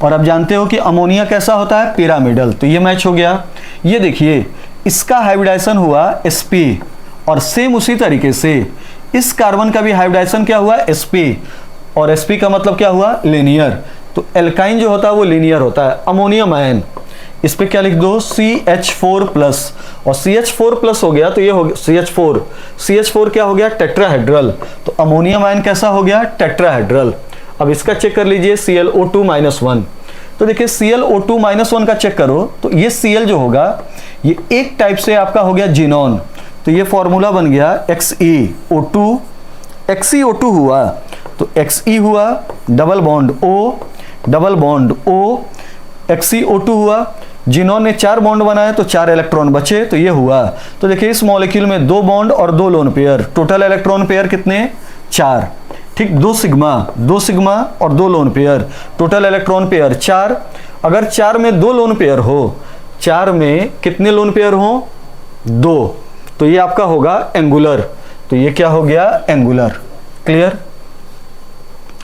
S1: और आप जानते हो कि अमोनिया कैसा होता है, पिरामिडल, तो ये मैच हो गया। ये देखिए इसका हाइब्रिडाइजेशन हुआ sp और सेम उसी तरीके से इस कार्बन का भी हाइब्रिडाइजेशन क्या हुआ, sp, और sp का मतलब क्या हुआ, लीनियर, तो एल्काइन जो होता है वो लीनियर होता है। अमोनियम आयन इस पे क्या लिख दो, CH4 प्लस, और CH4 प्लस हो गया तो ये हो गया CH4 क्या हो गया, टेट्राहेड्रल, तो अमोनियम आयन कैसा हो गया, टेट्राहेड्रल। अब इसका चेक कर लीजिए ClO2-1, तो देखिए ClO2-1 का चेक करो तो ये Cl जो होगा ये एक टाइप से आपका हो गया जिनोन, तो ये फॉर्मूला बन गया XeO2, XeO2 हुआ तो Xe हुआ डबल बॉन्ड O, XeO2 हुआ, जिनोन ने 4 बॉन्ड बनाए तो 4 इलेक्ट्रॉन बचे, तो ये हुआ। तो देखिए इस मॉलिक्यूल में 2 बॉन्ड और 2 lone pair, total electron pair कितने, 4, ठीक, 2 सिग्मा और 2 lone pair, total electron pair 4। अगर 4 में 2 लोन पेयर हो, 4 में कितने लोन पेयर हो, 2, तो ये आपका होगा एंगुलर, तो ये क्या हो गया, एंगुलर। क्लियर।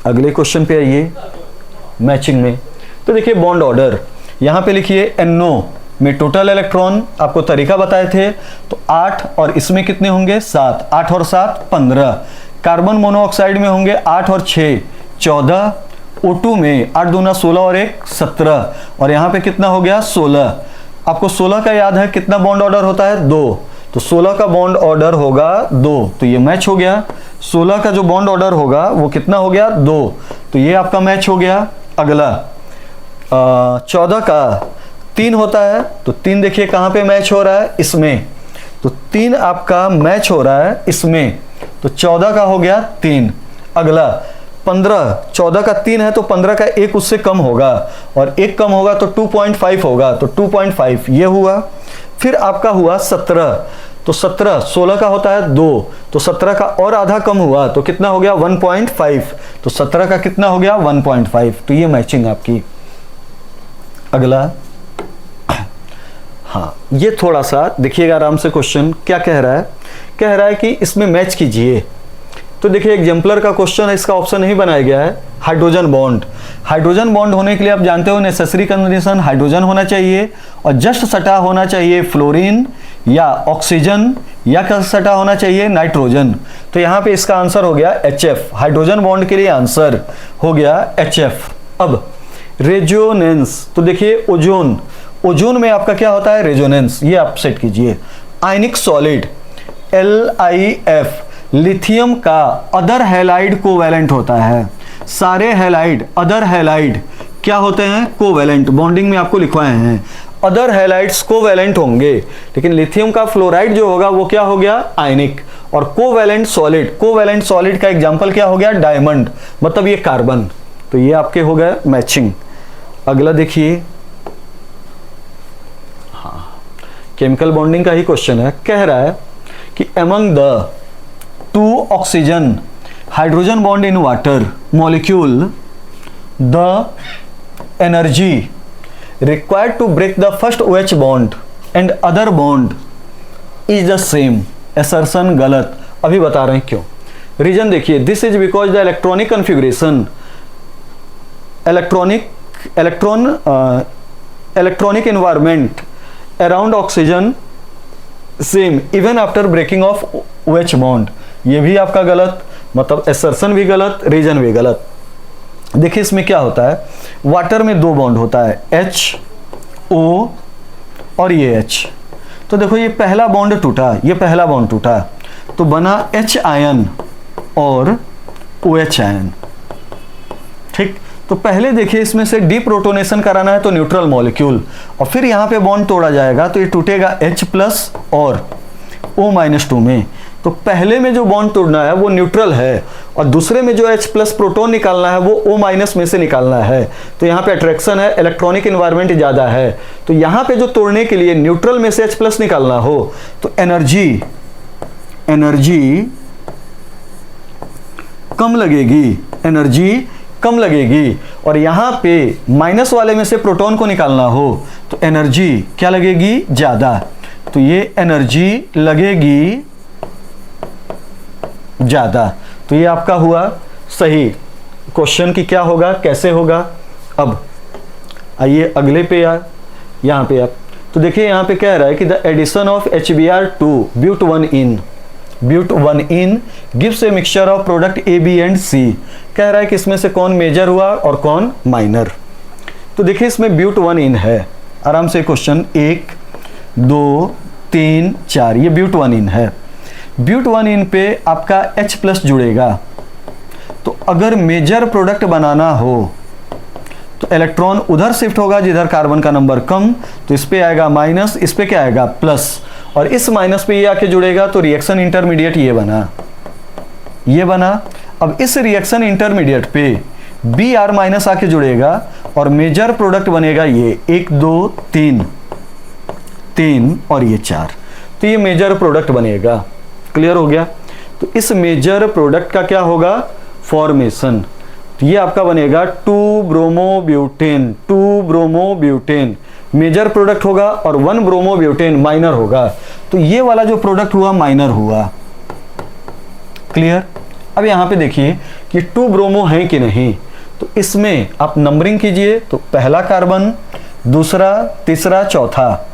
S1: अगले क्वेश्चन पे आइए मैचिंग में, तो देखिए बॉन्ड ऑर्डर यहां पे लिखिए, NO में टोटल इलेक्ट्रॉन आपको तरीका बताए थे, तो 8 और इसमें कितने होंगे, 7, 8 और 7 15, कार्बन मोनोऑक्साइड में होंगे 8 और 6 14, O2 में 8 दूना 16 और 1 17, और यहाँ पे कितना हो गया, 16। आपको 16 का याद है कितना बॉन्ड ऑर्डर होता है, 2, तो 16 का बॉन्ड ऑर्डर होगा 2, तो ये मैच हो गया। 16 का जो बॉन्ड ऑर्डर होगा वो कितना हो गया, 2, तो ये आपका मैच हो गया। अगला 14 का 3 होता है, तो 3 देखिए कहाँ पे मैच हो रहा है, इसमें, तो 3 आपका मैच हो रहा है इसमें, तो 14 का हो गया 3। अगला 15, 14 का 3 है तो 15 का 1 उससे कम होगा, और 1 कम होगा तो 2.5 होगा, तो 2.5 ये हुआ। फिर आपका हुआ 17, तो 17 16 का होता है 2, तो 17 का और आधा कम हुआ तो कितना हो गया, 1.5, तो 17 का कितना हो गया, 1.5, तो ये मैचिंग आपकी। अगला, हाँ ये थोड़ा सा देखिएगा आराम से, क्वेश्चन क्या कह रहा है कि इसमें मैच कीजिए। तो देखिए एग्जाम्पलर का क्वेश्चन है, इसका ऑप्शन नहीं बनाया गया है। हाइड्रोजन बॉन्ड होने के लिए आप जानते हो नेसेसरी कंडीशन हाइड्रोजन होना चाहिए और जस्ट सटा होना चाहिए फ्लोरीन या ऑक्सीजन, या क्या सटा होना चाहिए, नाइट्रोजन। तो यहाँ पे इसका आंसर हो गया HF, हाइड्रोजन बॉन्ड के लिए आंसर हो गया HF। अब रेजोनेंस, तो देखिए ओजोन में आपका क्या होता है, रेजोनेंस, ये आप सेट कीजिए। आयनिक सॉलिड LiF, लिथियम का अदर हैलाइड कोवैलेंट होता है। सारे हैलाइड, अदर हैलाइड क्या होते हैं, कोवैलेंट, बॉन्डिंग में आपको लिखवाए हैं। अदर हैलाइड्स कोवैलेंट होंगे, लेकिन लिथियम का फ्लोराइड जो होगा वो क्या हो गया, आयनिक। और कोवैलेंट सॉलिड का एग्जांपल क्या हो गया, डायमंड, मतलब ये कार्बन। तो ये आपके हो गए मैचिंग। अगला देखिए, हाँ, केमिकल बॉन्डिंग का ही क्वेश्चन है। कह रहा है कि among the 2 oxygen hydrogen bond in water molecule the energy required to break the first OH bond and other bond is the same। assertion गलत। अभी बता रहे हैं क्यों। रीजन देखिए, this is because the electronic configuration electronic environment around oxygen same even after breaking of OH bond. ये भी आपका गलत, मतलब assertion भी गलत, रीजन भी गलत। देखिए इसमें क्या होता है, वाटर में 2 बॉन्ड होता है, HO और ये H। तो देखो ये पहला बॉन्ड टूटा, ये पहला बॉन्ड टूटा, तो बना H आयन और OH आयन। ठीक, तो पहले देखिए इसमें से डीप्रोटोनेशन कराना है तो न्यूट्रल मॉलिक्यूल, और फिर यहाँ पे बॉन्ड तोड़ा जाएगा तो ये टूटेगा H+ और O-2 में। तो पहले में जो बॉन्ड तोड़ना है वो न्यूट्रल है, और दूसरे में जो H+ प्रोटॉन निकालना है वो O- में से निकालना है। तो यहाँ पे अट्रैक्शन है, इलेक्ट्रॉनिक एनवायरनमेंट ज़्यादा है, तो यहाँ पे जो तोड़ने के लिए न्यूट्रल में से H+ निकालना हो तो एनर्जी कम लगेगी, और यहाँ पे माइनस वाले में से प्रोटॉन को निकालना हो तो एनर्जी क्या लगेगी, ज़्यादा। तो ये एनर्जी लगेगी ज़्यादा। तो ये आपका हुआ सही। क्वेश्चन की क्या होगा, कैसे होगा। अब आइए अगले पे यार, यहाँ पे आप तो देखिए यहाँ पे कह रहा है कि the addition of HBr2 but1in gives a mixture of product A, B and C। कह रहा है कि इसमें से कौन मेजर हुआ और कौन माइनर। तो देखिए इसमें but1in है, आराम से क्वेश्चन 1 2 3 4, ये but1in है। but1in पे आपका H+ जुड़ेगा, तो अगर मेजर प्रोडक्ट बनाना हो तो इलेक्ट्रॉन उधर शिफ्ट होगा जिधर कार्बन का नंबर कम, तो इस पे आएगा माइनस, इस पे क्या आएगा प्लस, और इस माइनस पे ये आके जुड़ेगा तो रिएक्शन इंटरमीडिएट ये बना। अब इस रिएक्शन इंटरमीडिएट पे Br- आके जुड़ेगा और मेजर प्रोडक्ट बनेगा ये 1 2 3 और ये 4, तो ये मेजर प्रोडक्ट बनेगा। क्लियर हो गया। तो इस मेजर प्रोडक्ट का क्या होगा, फॉर्मेशन। तो ये आपका बनेगा 2-ब्रोमोब्यूटेन मेजर प्रोडक्ट होगा, और 1-ब्रोमोब्यूटेन माइनर होगा। तो ये वाला जो प्रोडक्ट हुआ माइनर हुआ। क्लियर। अब यहाँ पे देखिए कि 2 ब्रोमो है कि नहीं, तो इसमें आप नंबरिंग कीजिए, तो पहला कार्बन, दूसरा, तीसरा, चौथा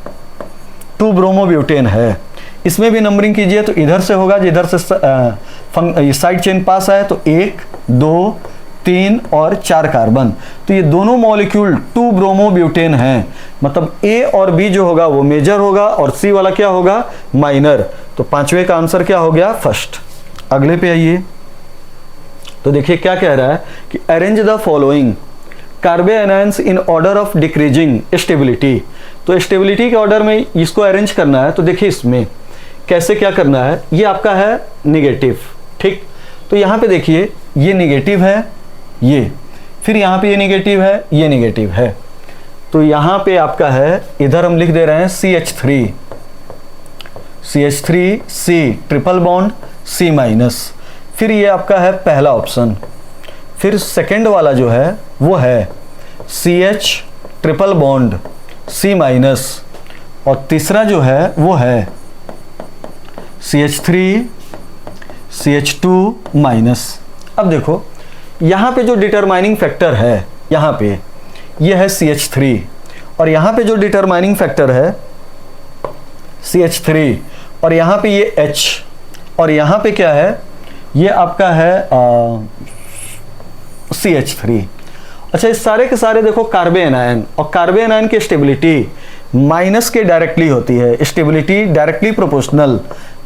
S1: 2 ब्रोमोब्यूटेन है। इसमें भी नंबरिंग कीजिए, तो इधर से होगा जिधर से साइड चेन पास आए, तो 1 2 3 और 4 कार्बन। तो ये दोनों मॉलिक्यूल 2 ब्रोमोब्यूटेन हैं, मतलब A और B जो होगा वो मेजर होगा और C वाला क्या होगा, माइनर। तो पांचवे का आंसर क्या हो गया, फर्स्ट। अगले पे आइए, तो देखिए क्या कह रहा है कि arrange the following carbanions in order of decreasing stability. तो स्टेबिलिटी के ऑर्डर में इसको अरेंज करना है। तो देखिए इसमें कैसे क्या करना है, ये आपका है निगेटिव। ठीक, तो यहाँ पे देखिए ये निगेटिव है, ये फिर यहाँ पे ये निगेटिव है, ये निगेटिव है। तो यहाँ पे आपका है, इधर हम लिख दे रहे हैं CH3 C triple bond C-, फिर ये आपका है पहला ऑप्शन। फिर सेकंड वाला जो है वो है CH ट्रिपल बॉन्ड C-, और तीसरा जो है वो है CH3 CH2-। अब देखो यहाँ पे जो डिटरमाइनिंग फैक्टर है, यहाँ पे ये है CH3, और यहाँ पे जो डिटरमाइनिंग फैक्टर है CH3, और यहाँ पे ये H, और यहाँ पे क्या है, ये आपका है CH3। अच्छा, इस सारे के सारे देखो कार्बन आयन, और कार्बन आयन की स्टेबिलिटी माइनस के डायरेक्टली होती है, स्टेबिलिटी डायरेक्टली प्रोपोर्शनल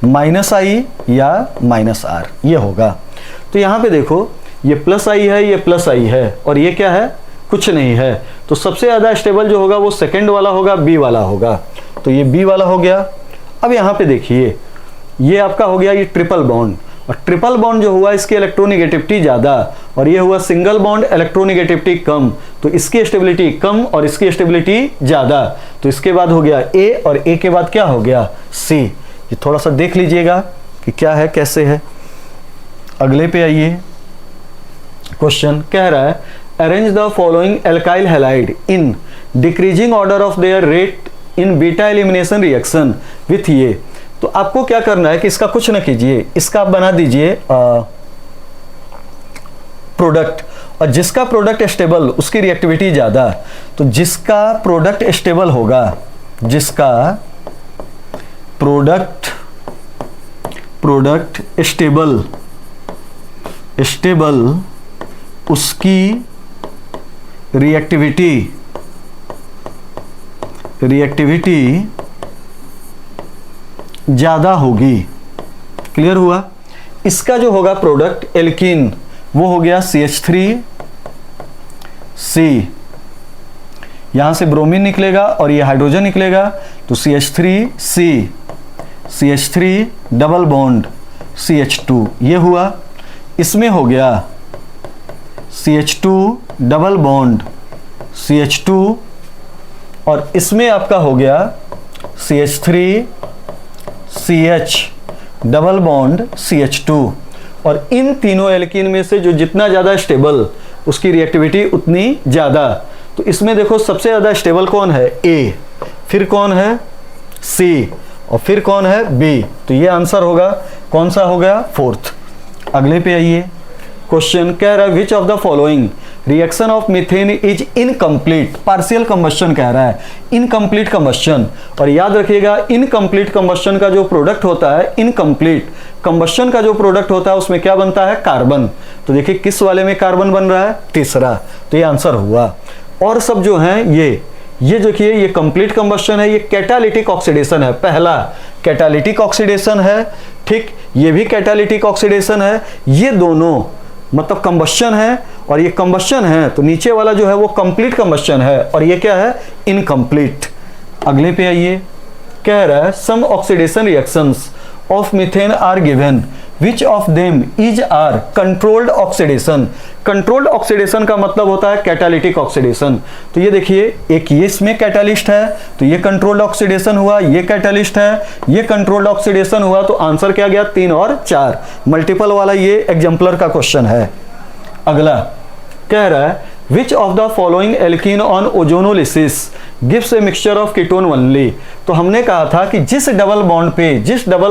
S1: -I या -R, ये होगा। तो यहाँ पे देखो ये +I है, ये +I है, और ये क्या है कुछ नहीं है। तो सबसे ज़्यादा स्टेबल जो होगा वो सेकंड वाला होगा, बी वाला होगा। तो ये बी वाला हो गया। अब यहाँ पे देखिए ये आपका हो गया ये ट्रिपल बॉन्ड, और ट्रिपल बॉन्ड जो हुआ इसकी इलेक्ट्रोनेगेटिविटी ज़्यादा, और ये हुआ सिंगल बॉन्ड इलेक्ट्रोनेगेटिविटी कम, तो इसकी स्टेबिलिटी कम और इसकी स्टेबिलिटी ज़्यादा। तो इसके बाद हो गया ए, और ए के बाद क्या हो गया सी। ये थोड़ा सा देख लीजिएगा कि क्या है कैसे है। अगले पे आइए, क्वेश्चन कह रहा है arrange the following alkyl halide in decreasing order of their rate in beta elimination reaction with ये। तो आपको क्या करना है कि इसका कुछ ना कीजिए, इसका आप बना दीजिए प्रोडक्ट, और जिसका प्रोडक्ट स्टेबल उसकी रिएक्टिविटी ज़्यादा। तो जिसका प्रोडक्ट स्टेबल होगा, जिसका प्रोडक्ट स्टेबल उसकी रिएक्टिविटी ज़्यादा होगी। क्लियर हुआ। इसका जो होगा प्रोडक्ट एल्कीन वो हो गया CH3C, यहाँ से ब्रोमीन निकलेगा और ये हाइड्रोजन निकलेगा, तो CH3C डबल बॉन्ड CH2 ये हुआ। इसमें हो गया CH2 डबल बॉन्ड CH2, और इसमें आपका हो गया CH3CH डबल बॉन्ड CH2। और इन तीनों एल्कीन में से जो जितना ज़्यादा स्टेबल उसकी रिएक्टिविटी उतनी ज़्यादा। तो इसमें देखो सबसे ज़्यादा स्टेबल कौन है ए, फिर कौन है सी, और फिर कौन है बी। तो ये आंसर होगा कौन सा हो गया फोर्थ। अगले पे आइए, क्वेश्चन कह रहा है which of the following reaction of methane is incomplete, partial combustion कह रहा है, इनकम्प्लीट कंबस्शन। और याद रखिएगा इनकम्प्लीट कंबस्शन का जो प्रोडक्ट होता है, इनकम्प्लीट कंबस्शन का जो प्रोडक्ट होता है उसमें क्या बनता है कार्बन। तो देखिए किस वाले में कार्बन बन रहा है, तीसरा। तो ये आंसर हुआ। और सब जो हैं ये देखिए ये कंप्लीट कंबस्शन है, ये कैटालिटिक ऑक्सीडेशन है, पहला कैटालिटिक ऑक्सीडेशन है, ठीक, ये भी कैटालिटिक ऑक्सीडेशन है। ये दोनों मतलब कंबस्शन है, और ये कंबस्शन है, तो नीचे वाला जो है वो कंप्लीट कंबस्शन है, और ये क्या है इनकम्प्लीट। अगले पे आइए, कह रहा है some oxidation reactions of methane are given, which of them is are controlled oxidation. Controlled oxidation का मतलब होता है कैटालिटिक ऑक्सीडेशन। तो ये देखिए एक ये इसमें कैटालिस्ट है, तो ये कंट्रोल्ड ऑक्सीडेशन हुआ, ये कैटालिस्ट है, ये कंट्रोल्ड ऑक्सीडेशन हुआ। तो आंसर क्या गया 3 और 4, मल्टीपल वाला ये एग्जाम्पलर का क्वेश्चन है। अगला कह रहा है which of the following alkene on ozonolysis gives a mixture of ketone only. तो हमने कहा था कि जिस डबल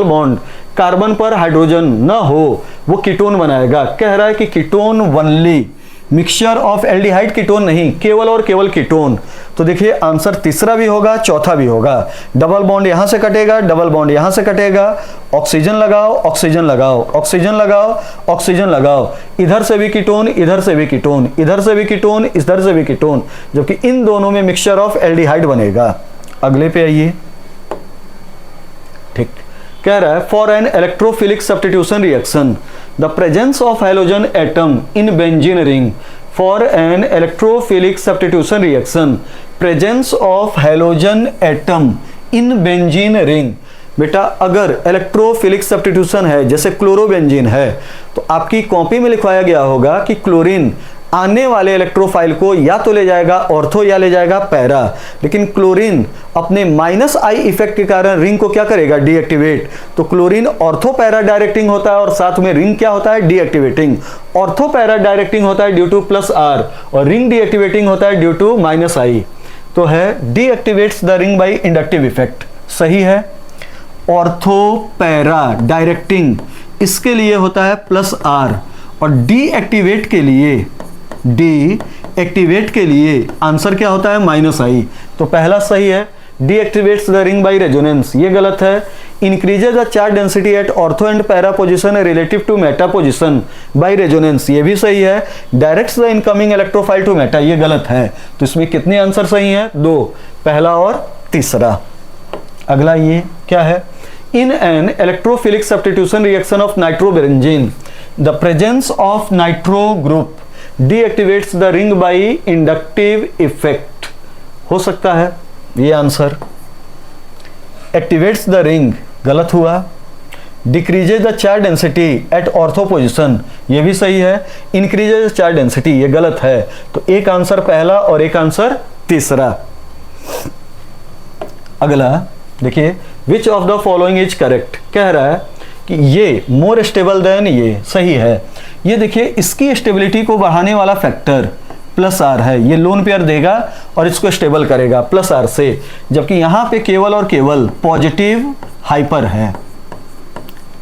S1: बॉन्ड कार्बन पर हाइड्रोजन न हो वो कीटोन बनाएगा। कह रहा है कि ketone only, mixture of aldehyde ketone नहीं, केवल और केवल कीटोन। तो देखिए आंसर तीसरा भी होगा, चौथा भी होगा। डबल बॉन्ड यहां से कटेगा, डबल बॉन्ड यहां से कटेगा, ऑक्सीजन लगाओ, ऑक्सीजन लगाओ, ऑक्सीजन लगाओ, ऑक्सीजन लगाओ, इधर से भी कीटोन, इधर से भी कीटोन, इधर से भी कीटोन, इधर से भी कीटोन, जबकि इन दोनों में मिक्सचर ऑफ एल्डिहाइड बनेगा। अगले पे आइए, ठीक, कह रहा है for an electrophilic substitution reaction the presence of hydrogen atom in benzene ring. For an electrophilic substitution reaction presence of hydrogen atom in benzene ring. बेटा अगर इलेक्ट्रोफिलिक सब्स्टिट्यूशन है जैसे क्लोरोबेंजीन है, तो आपकी कॉपी में लिखवाया गया होगा कि क्लोरीन आने वाले इलेक्ट्रोफाइल को या तो ले जाएगा ऑर्थो या ले जाएगा पैरा, लेकिन क्लोरीन अपने -I इफेक्ट के कारण रिंग को क्या करेगा डीएक्टिवेट। तो क्लोरीन ऑर्थो पैरा डायरेक्टिंग होता है और साथ में रिंग क्या होता है डीएक्टिवेटिंग। ऑर्थो पैरा डायरेक्टिंग होता है ड्यू टू +R और रिंग डीएक्टिवेटिंग होता है ड्यू टू -I। तो है deactivates the ring by inductive effect, सही है। ऑर्थो पैरा डायरेक्टिंग इसके लिए होता है +R और डीएक्टिवेट के लिए आंसर क्या होता है -I। तो पहला सही है, deactivates the ring by resonance, ये गलत है। Increases the charge density at ortho and para position relative to meta position by resonance, ये भी सही है। Directs the incoming electrophile to meta, ये गलत है। तो इसमें कितने आंसर सही हैं 2, पहला और तीसरा। अगला ये क्या है, in an electrophilic substitution reaction of nitrobenzene the presence of nitro group deactivates the ring by inductive effect, हो सकता है ये आंसर। एक्टिवेट्स द रिंग गलत हुआ। Decreases the charge density at ortho position, ये भी सही है। इंक्रीजेज चार्ज डेंसिटी, ये गलत है। तो एक आंसर पहला और एक आंसर तीसरा। अगला देखिए, विच of the following is correct, कह रहा है कि ये मोर स्टेबल देन, ये सही है। ये देखिए, इसकी स्टेबिलिटी को बढ़ाने वाला फैक्टर प्लस आर है, ये लोन पेयर देगा और इसको स्टेबल करेगा प्लस आर से, जबकि यहां पे केवल और केवल पॉजिटिव हाइपर है।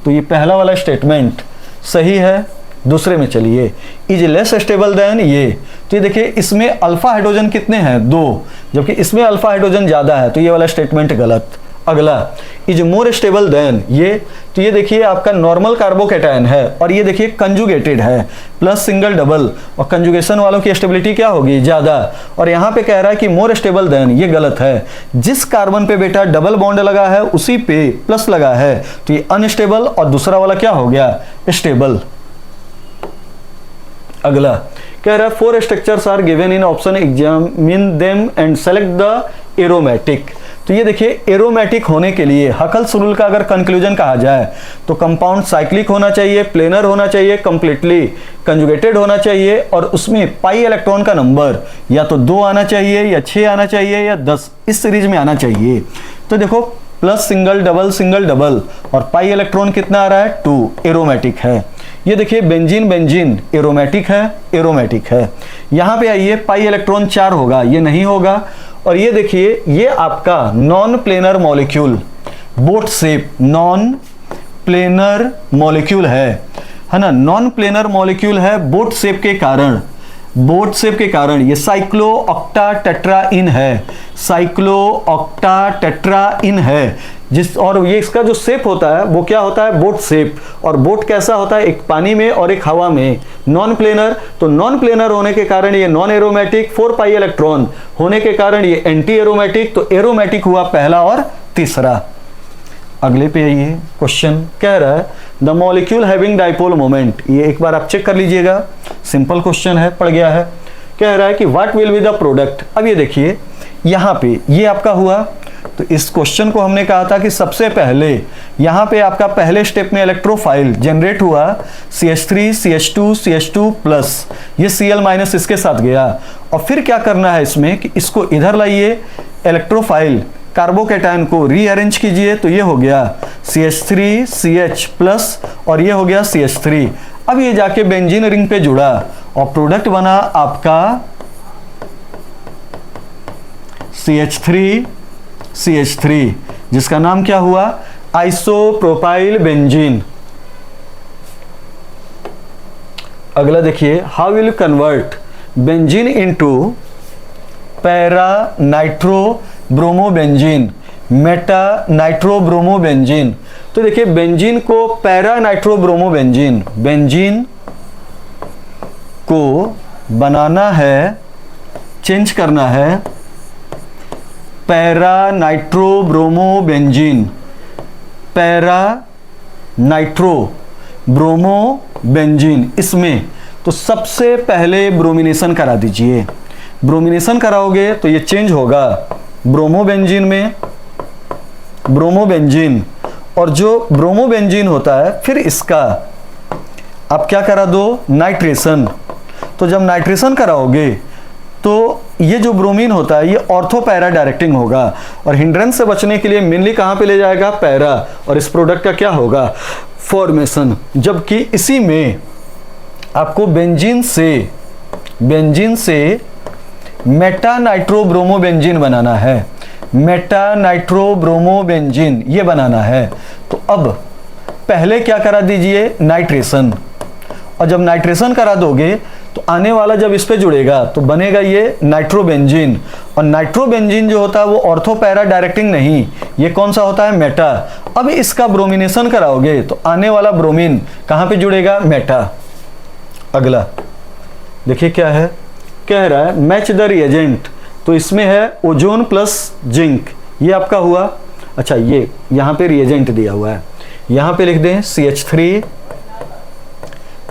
S1: तो ये पहला वाला स्टेटमेंट सही है। दूसरे में चलिए, इज लेस स्टेबल देन, ये तो ये देखिए, इसमें अल्फा हाइड्रोजन कितने हैं, 2, जबकि इसमें अल्फा हाइड्रोजन ज्यादा है, तो ये वाला स्टेटमेंट गलत। अगला, इज मोर स्टेबल देन, ये तो ये देखिए आपका नॉर्मल कार्बोकैटायन है और ये देखिए कंजुगेटेड है, प्लस सिंगल डबल, और कंजुगेशन वालों की स्टेबिलिटी क्या होगी, ज्यादा। और यहाँ पे कह रहा है कि मोर स्टेबल देन, ये गलत है। जिस कार्बन पे बेटा डबल बॉन्ड लगा है उसी पे प्लस लगा है, तो ये अनस्टेबल और दूसरा वाला क्या हो गया, स्टेबल। अगला कह रहा है 4 structures are given in option, examine them and select the aromatic. तो ये देखिए, एरोमेटिक होने के लिए हकल्स रूल का अगर कंक्लूजन कहा जाए तो कंपाउंड साइक्लिक होना चाहिए, प्लेनर होना चाहिए, कंप्लीटली कंजुगेटेड होना चाहिए, और उसमें पाई इलेक्ट्रॉन का नंबर या तो 2 आना चाहिए या 6 आना चाहिए या 10, इस सीरीज में आना चाहिए। तो देखो, प्लस सिंगल डबल और पाई इलेक्ट्रॉन कितना आ रहा है, 2, एरोमेटिक है। ये देखिए, बेंजीन एरोमेटिक है। यहां पे आइए, पाई इलेक्ट्रॉन 4 होगा, ये नहीं होगा। और ये देखिए, ये आपका non planar molecule, boat shape non planar molecule है ना, नॉन प्लेनर मॉलिक्यूल है बोट शेप के कारण ये साइक्लो ऑक्टा टेट्राइन है, जिस और ये इसका जो शेप होता है वो क्या होता है, बोट शेप। और बोट कैसा होता है, एक पानी में और एक हवा में। नॉन प्लेनर, तो नॉन प्लेनर होने के कारण ये नॉन एरोमेटिक, 4 पाई इलेक्ट्रॉन होने के कारण ये एंटी एरोमेटिक, तो एरोमेटिक हुआ पहला और तीसरा। अगले पे ये क्वेश्चन कह रहा है the molecule having dipole moment, ये एक बार आप चेक कर लीजिएगा, सिंपल क्वेश्चन है, पड़ गया है। कह रहा है कि what will be the product. अब ये देखिए, यहाँ पे ये आपका हुआ, तो इस क्वेश्चन को हमने कहा था कि सबसे पहले यहाँ पे आपका पहले स्टेप में इलेक्ट्रोफाइल जनरेट हुआ, CH3 CH2 CH2 प्लस, ये Cl- इसके साथ गया। और फिर क्या करना है इसमें कि इसको इधर लाइए, इलेक्ट्रोफाइल कार्बोकैटायन को रीअरेंज कीजिए, तो ये हो गया CH3 CH प्लस और ये हो गया CH3। अब ये जाके बेंजीन रिंग पे जुड़ा और प्रोडक्ट बना आपका CH3 जिसका नाम क्या हुआ, आइसोप्रोपाइल बेंजीन। अगला देखिए, how will convert benzene into para nitro bromobenzene, Meta nitro bromobenzene. तो देखिए, बेंजीन को पैरा नाइट्रो ब्रोमोबेंजीन, बेंजीन को बनाना है, चेंज करना है para nitro bromobenzene, para nitro bromobenzene इसमें। तो सबसे पहले ब्रोमिनेशन करा दीजिए, ब्रोमिनेशन कराओगे तो ये चेंज होगा ब्रोमोबेंजीन में, ब्रोमोबेंजीन। और जो ब्रोमोबेंजीन होता है फिर इसका आप क्या करा दो, नाइट्रेशन। तो जब नाइट्रेशन कराओगे तो ये जो ब्रोमीन होता है ये ऑर्थो पैरा डायरेक्टिंग होगा, और हिंड्रेंस से बचने के लिए मेनली कहाँ पे ले जाएगा, पैरा, और इस प्रोडक्ट का क्या होगा, फॉर्मेशन। जबकि इसी में आपको बेंजीन से मेटा नाइट्रो ब्रोमोबेंजीन बनाना है, मेटा नाइट्रो ब्रोमोबेंजीन ये बनाना है। तो अब पहले क्या करा दीजिए, नाइट्रेशन, और जब नाइट्रेशन करा दोगे तो आने वाला जब इस पे जुड़ेगा तो बनेगा ये नाइट्रोबेंजीन, और नाइट्रोबेंजीन जो होता है वो ऑर्थो पैरा डायरेक्टिंग नहीं, ये कौन सा होता है, मेटा। अब इसका ब्रोमिनेशन कराओगे तो आने वाला ब्रोमीन कहाँ पे जुड़ेगा, मेटा। अगला देखिए क्या है, कह रहा है मैच द रिएजेंट, तो इसमें है ओजोन प्लस जिंक, ये आपका हुआ। अच्छा, ये यहाँ पे रिएजेंट दिया हुआ है, यहाँ पे लिख दें CH3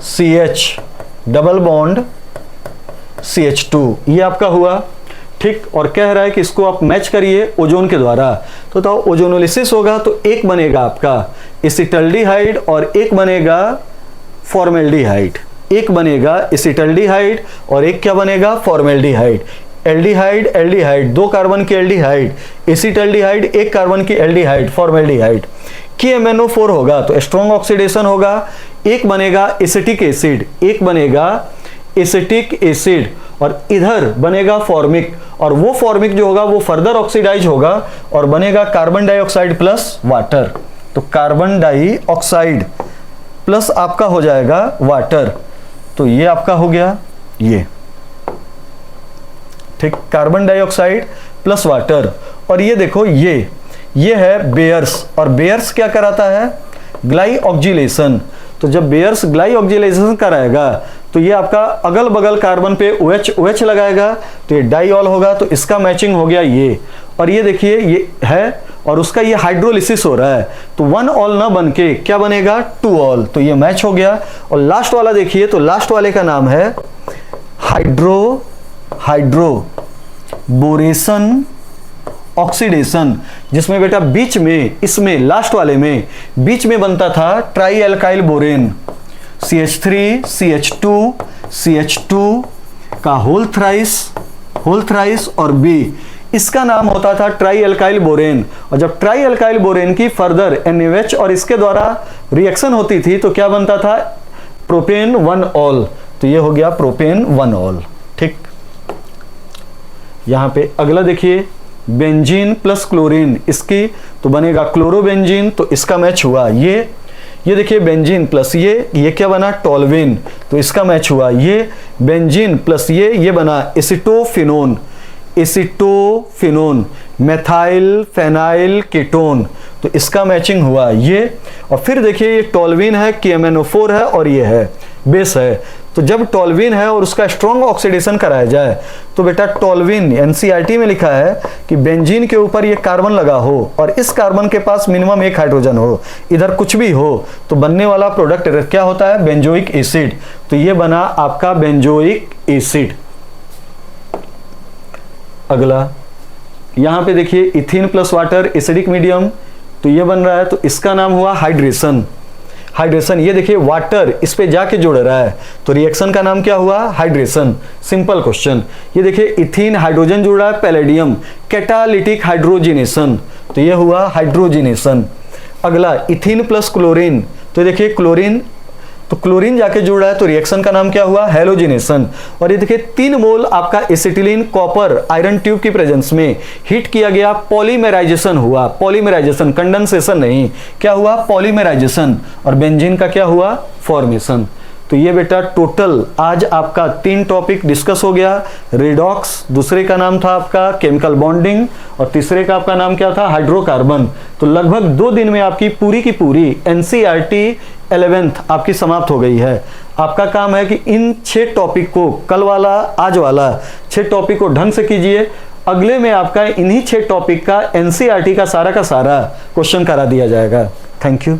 S1: CH double bond CH2, ये आपका हुआ। ठीक, और कह रहा है कि इसको आप मैच करिए ओजोन के द्वारा। तो बताओ ओजोनोलिसिस होगा तो एक बनेगा आपका एसिटल्डिहाइड और एक बनेगा फॉर्मेल्डिहाइड, एक बनेगा एसिटल्डिहाइड और एक क्या बनेगा, फॉर्मेल्डिहाइड। एल्डिहाइड एल्डिहाइड, 2 कार्बन की एल्डिहाइड, एसिटल्डिहाइड 1 कार्बन की एल्डिहाइड, फॉर्मेल्डिहाइड। KMnO4 होगा तो स्ट्रॉन्ग ऑक्सीडेशन होगा, एक बनेगा एसिटिक एसिड, एक बनेगा एसिटिक एसिड और इधर बनेगा फॉर्मिक, और वो फॉर्मिक जो होगा वो फर्दर ऑक्सीडाइज होगा और बनेगा कार्बन डाइऑक्साइड प्लस वाटर। तो कार्बन डाइऑक्साइड प्लस आपका हो जाएगा वाटर, तो ये आपका हो गया ये। ठीक, कार्बन डाइऑक्साइड प्लस वाटर। और ये देखो ये है बेयर्स, और बेयर्स क्या कराता है, ग्लाइऑक्जिलेशन। तो जब बेयर्स ग्लाइऑक्जिलेशन कराएगा तो ये आपका अगल बगल कार्बन पे OH लगाएगा तो ये डाइऑल होगा, तो इसका मैचिंग हो गया ये। और ये देखिए ये है और उसका ये हाइड्रोलिसिस हो रहा है, तो 1 ऑल ना बन के क्या बनेगा, 2 ऑल, तो ये मैच हो गया। और लास्ट वाला देखिए, तो लास्ट वाले का नाम है हाइड्रोबोरेशन ऑक्सीडेशन, जिसमें बेटा बीच में, इसमें लास्ट वाले में बीच में बनता था try alkyl borane, CH3 CH2 CH2 का होल थ्राइस और B, इसका नाम होता था ट्राई एल्काइल बोरेन। और जब ट्राई एल्काइल बोरेन की फर्दर NaOH और इसके द्वारा रिएक्शन होती थी तो क्या बनता था, प्रोपेन 1 ऑल, तो ये हो गया प्रोपेन 1 ऑल। ठीक, यहां पे अगला देखिए बेंजीन प्लस क्लोरीन, इसकी तो बनेगा क्लोरोबेंजीन, तो इसका मैच हुआ ये देखिए बेंजीन प्लस ये क्या बना, टोल्वेन, तो इसका मैच हुआ ये बेंजीन प्लस ये बना एसिटोफिनोन मेथाइल फेनाइल कीटोन, तो इसका मैचिंग हुआ ये। और फिर देखिए ये टोल्विन है, KMnO4 है और ये है बेस है। तो जब टोल्विन है और उसका स्ट्रॉन्ग ऑक्सीडेशन कराया जाए तो बेटा टोल्विन NCERT में लिखा है कि बेंजीन के ऊपर ये कार्बन लगा हो और इस कार्बन के पास मिनिमम 1 हाइड्रोजन हो, इधर कुछ भी हो, तो बनने वाला प्रोडक्ट क्या होता है, बेंजोइक एसिड। तो ये बना आपका बेंजोइक एसिड। अगला यहां पे देखिए ethene plus water acidic medium, तो ये बन रहा है, तो इसका नाम हुआ हाइड्रेशन। ये देखिए वाटर इस पे जाके जुड़ रहा है तो रिएक्शन का नाम क्या हुआ, हाइड्रेशन। Simple question. ये देखिए इथीन हाइड्रोजन जुड़ रहा है, पैलेडियम, कैटालिटिक हाइड्रोजिनेशन, तो ये हुआ हाइड्रोजिनेशन। अगला इथीन प्लस क्लोरीन, तो देखिए क्लोरीन, तो क्लोरीन जाके जुड़ रहा है तो रिएक्शन का नाम क्या हुआ, हैलोजिनेशन। और ये देखिए 3 मोल आपका एसिटिलीन कॉपर आयरन ट्यूब की प्रेजेंस में हीट किया गया, पॉलीमेराइजेशन हुआ, पॉलीमेराइजेशन, कंडेंसेशन नहीं, क्या हुआ, पॉलीमेराइजेशन। और बेंजीन का क्या हुआ, फॉर्मेशन। तो ये बेटा टोटल आज आपका 3 टॉपिक डिस्कस हो गया। रिडॉक्स, दूसरे का नाम था आपका केमिकल बॉन्डिंग और तीसरे का आपका नाम क्या था, हाइड्रोकार्बन। तो लगभग 2 दिन में आपकी पूरी की पूरी NCERT 11th आपकी समाप्त हो गई है। आपका काम है कि इन 6 टॉपिक को, कल वाला आज वाला 6 टॉपिक को ढंग से कीजिए। अगले में आपका इन्हीं 6 टॉपिक का NCERT का सारा क्वेश्चन करा दिया जाएगा। Thank you.